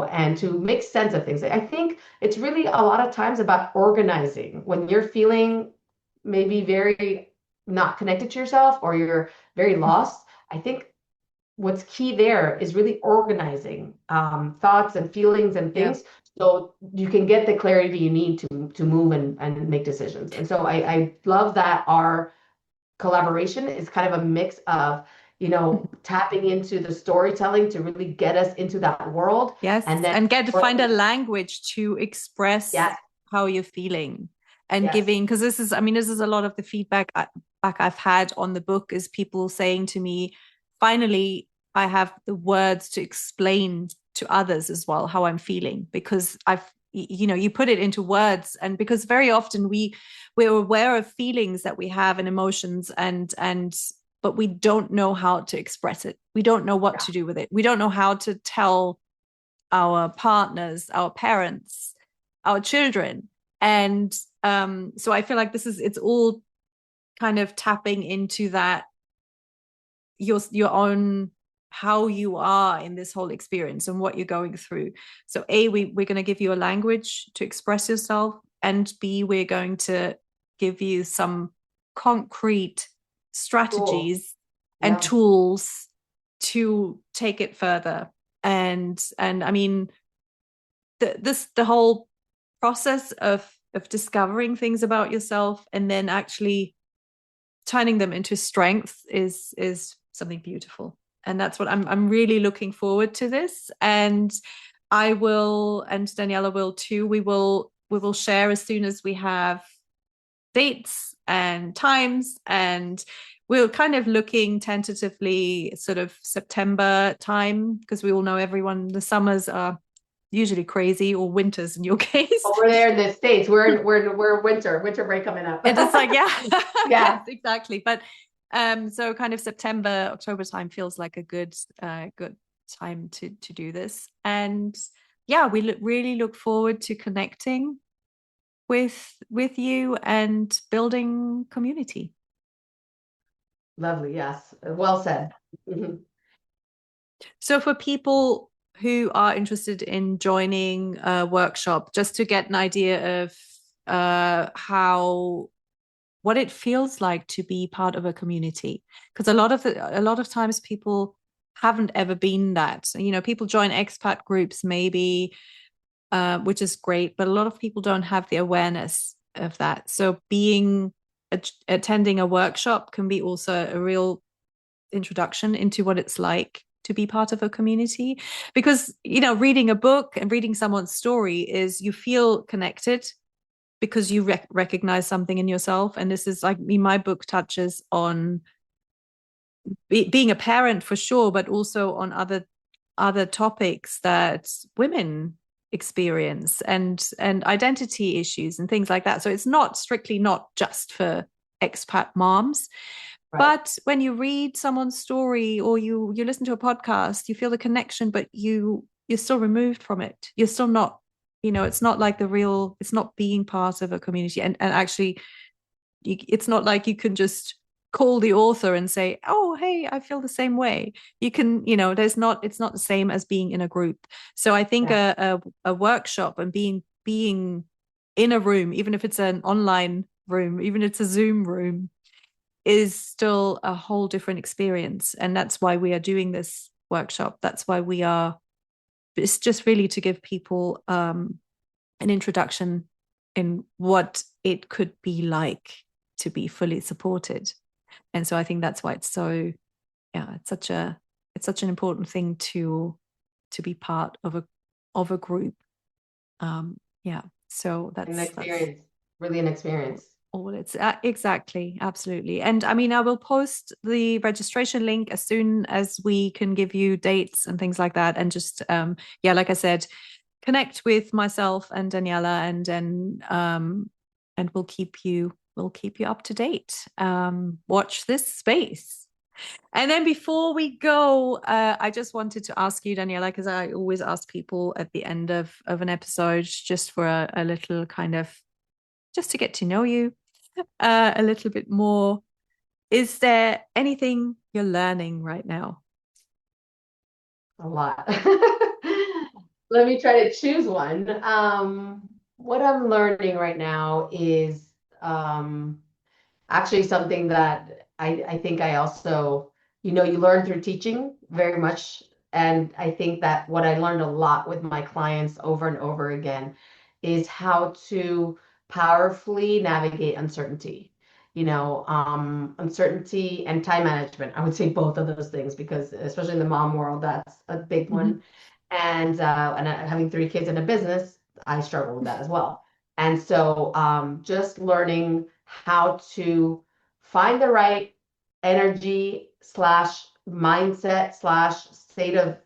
and to make sense of things. I think it's really a lot of times about organizing when you're feeling maybe very not connected to yourself or you're very lost. I think what's key there is really organizing thoughts and feelings and Yeah. things so you can get the clarity you need to move and make decisions. And so I love that our collaboration is kind of a mix of, tapping into the storytelling to really get us into that world. Yes, And then, and get to find a language to express yes, how you're feeling and yes, giving, because this is a lot of the feedback back I've had on the book is people saying to me, finally, I have the words to explain to others as well how I'm feeling because you put it into words, and because very often we're aware of feelings that we have and emotions and but we don't know how to express it. We don't know what yeah, to do with it. We don't know how to tell our partners, our parents, our children. And so I feel like it's all kind of tapping into that your own how you are in this whole experience and what you're going through. So we're going to give you a language to express yourself, and B, we're going to give you some concrete cool. strategies and Yeah, tools to take it further. And I mean, the whole process of discovering things about yourself and then actually turning them into strength is something beautiful. And that's what I'm really looking forward to this. And I will, and Daniela will too. We will share as soon as we have dates and times, and we're kind of looking tentatively sort of September time, because we all know everyone, the summers are usually crazy, or winters in your case. over there in the States, we're winter break coming up. And it's like, yeah, yes, Yeah, exactly. But so kind of September, October time feels like a good time to do this. And yeah, we really look forward to connecting with you and building community. lovely. Yes, well said. Mhm. So for people who are interested in joining a workshop, just to get an idea of how what it feels like to be part of a community, because a lot of times people haven't ever been that. People join expat groups maybe, which is great, but a lot of people don't have the awareness of that. So attending a workshop can be also a real introduction into what it's like to be part of a community, because reading a book and reading someone's story is you feel connected because you recognize something in yourself. And this is like my book touches on being a parent for sure, but also on other topics that women experience, and identity issues and things like that. So it's not just for expat moms. Right. But when you read someone's story or you listen to a podcast, you feel the connection, but you're still removed from it. You're still not, it's not like it's not being part of a community. And actually, it's not like you can just call the author and say, oh, hey, I feel the same way. You can, it's not the same as being in a group. So I think Yeah. a workshop and being in a room, even if it's an online room, even if it's a Zoom room, is still a whole different experience. And that's why we are doing this workshop. That's why it's just really to give people an introduction in what it could be like to be fully supported. And so I think that's why yeah, it's such an important thing to be part of a group. Yeah. So An that's experience, really an experience. all it's exactly, absolutely. And I mean, I will post the registration link as soon as we can give you dates and things like that. And just yeah, like I said, connect with myself and Daniela, and we'll keep you up to date. Watch this space. And then before we go, I just wanted to ask you, Daniela, because I always ask people at the end of an episode, just for a little kind of, just to get to know you a little bit more. Is there anything you're learning right now? A lot. Let me try to choose one. What I'm learning right now is actually something that I think I also you learn through teaching very much. And I think that what I learned a lot with my clients over and over again is how to powerfully navigate uncertainty. Uncertainty and time management. I would say both of those things because especially in the mom world, that's a big Mhm. one. And having 3 kids in a business, I struggle with that as well. And so just learning how to find the right energy slash mindset slash state of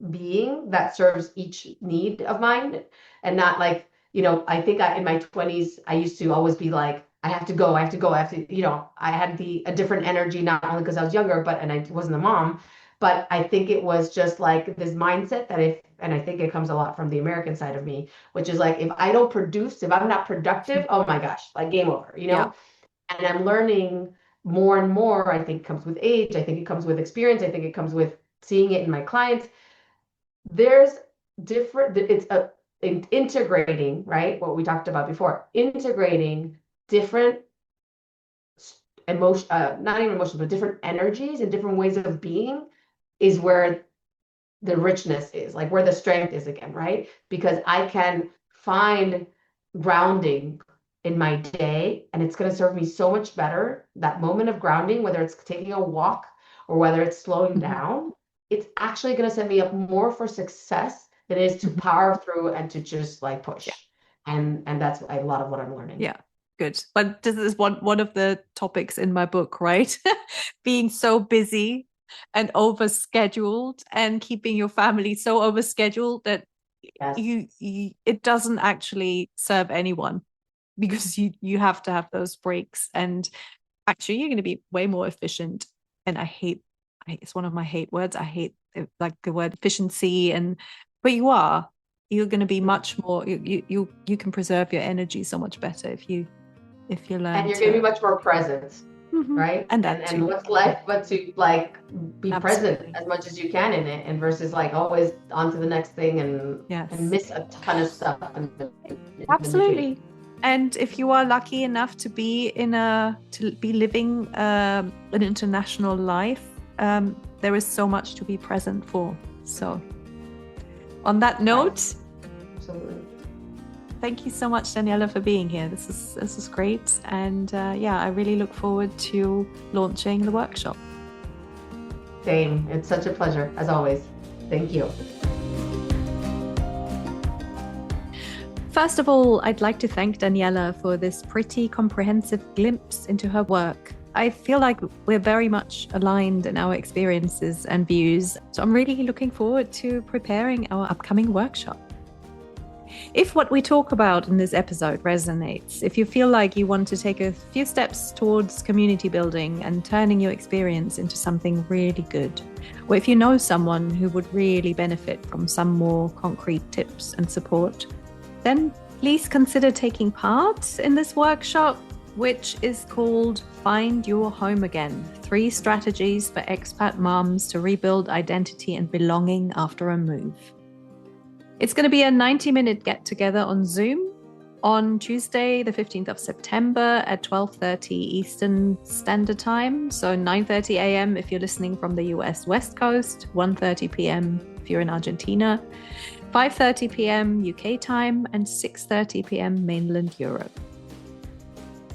being that serves each need of mine, and not like, I think in my 20s, I used to always be like, I have to go, I have to go, I have to, I had a different energy, not only because I was younger, and I wasn't a mom, but I think it was just like this mindset that and I think it comes a lot from the American side of me, which is like, if I don't produce, if I'm not productive, oh my gosh, like game over, Yeah. And I'm learning more and more. I think it comes with age. I think it comes with experience. I think it comes with seeing it in my clients. There's integrating, right? What we talked about before, integrating different emotion, not even emotions, but different energies and different ways of being is where the richness is, like where the strength is again, right? Because I can find grounding in my day, and it's going to serve me so much better. That moment of grounding, whether it's taking a walk or whether it's slowing Mhm. down, it's actually going to set me up more for success than it is to Mhm. power through and to just like Yeah. push. And that's a lot of what I'm learning. Yeah. Good. But this is one of the topics in my book, right? Being so busy and overscheduled and keeping your family so overscheduled that Yes. you it doesn't actually serve anyone because you have to have those breaks, and actually you're going to be way more efficient. And it's one of my hate words. I hate like the word efficiency, but you're going to be much more, you can preserve your energy so much better if you And learn you're going to to. be much more present, Mhm. right? And And that too. what's life but to like be present Absolutely. as much as you can in it, and versus like always on to the next thing and Yes. miss a ton of stuff in between. Absolutely. And if you are lucky enough to be living an international life, there is so much to be present for. So, on that Right. note, Absolutely. thank you so much, Daniela, for being here. This is great, and yeah, I really look forward to launching the workshop. Same. It's such a pleasure as always. Thank you. First of all, I'd like to thank Daniela for this pretty comprehensive glimpse into her work. I feel like we're very much aligned in our experiences and views, so I'm really looking forward to preparing our upcoming workshop. If what we talk about in this episode resonates, if you feel like you want to take a few steps towards community building and turning your experience into something really good, or if you know someone who would really benefit from some more concrete tips and support, then please consider taking part in this workshop, which is called Find Your Home Again: 3 Strategies for Expat Moms to Rebuild Identity and Belonging After a Move. It's going to be a 90-minute get-together on Zoom on Tuesday, the 15th of September at 12:30 Eastern Standard Time. So 9:30 a.m. if you're listening from the US West Coast, 1:30 p.m. if you're in Argentina, 5:30 p.m. UK time, and 6:30 p.m. mainland Europe.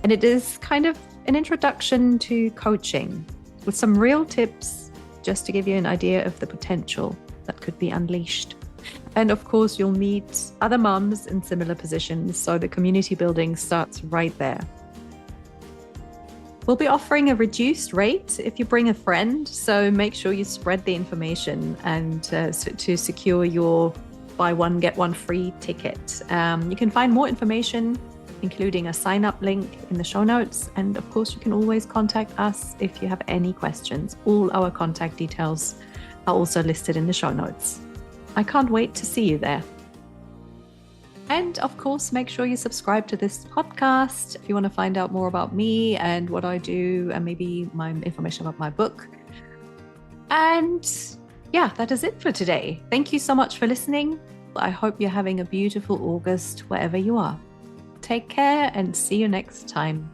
And it is kind of an introduction to coaching with some real tips just to give you an idea of the potential that could be unleashed. And of course, you'll meet other moms in similar positions, so the community building starts right there. We'll be offering a reduced rate if you bring a friend, so make sure you spread the information and to secure your buy one, get one free ticket. You can find more information, including a sign-up link, in the show notes. And of course, you can always contact us if you have any questions. All our contact details are also listed in the show notes. I can't wait to see you there. And of course, make sure you subscribe to this podcast if you want to find out more about me and what I do, and maybe my information about my book. And yeah, that is it for today. Thank you so much for listening. I hope you're having a beautiful August wherever you are. Take care and see you next time.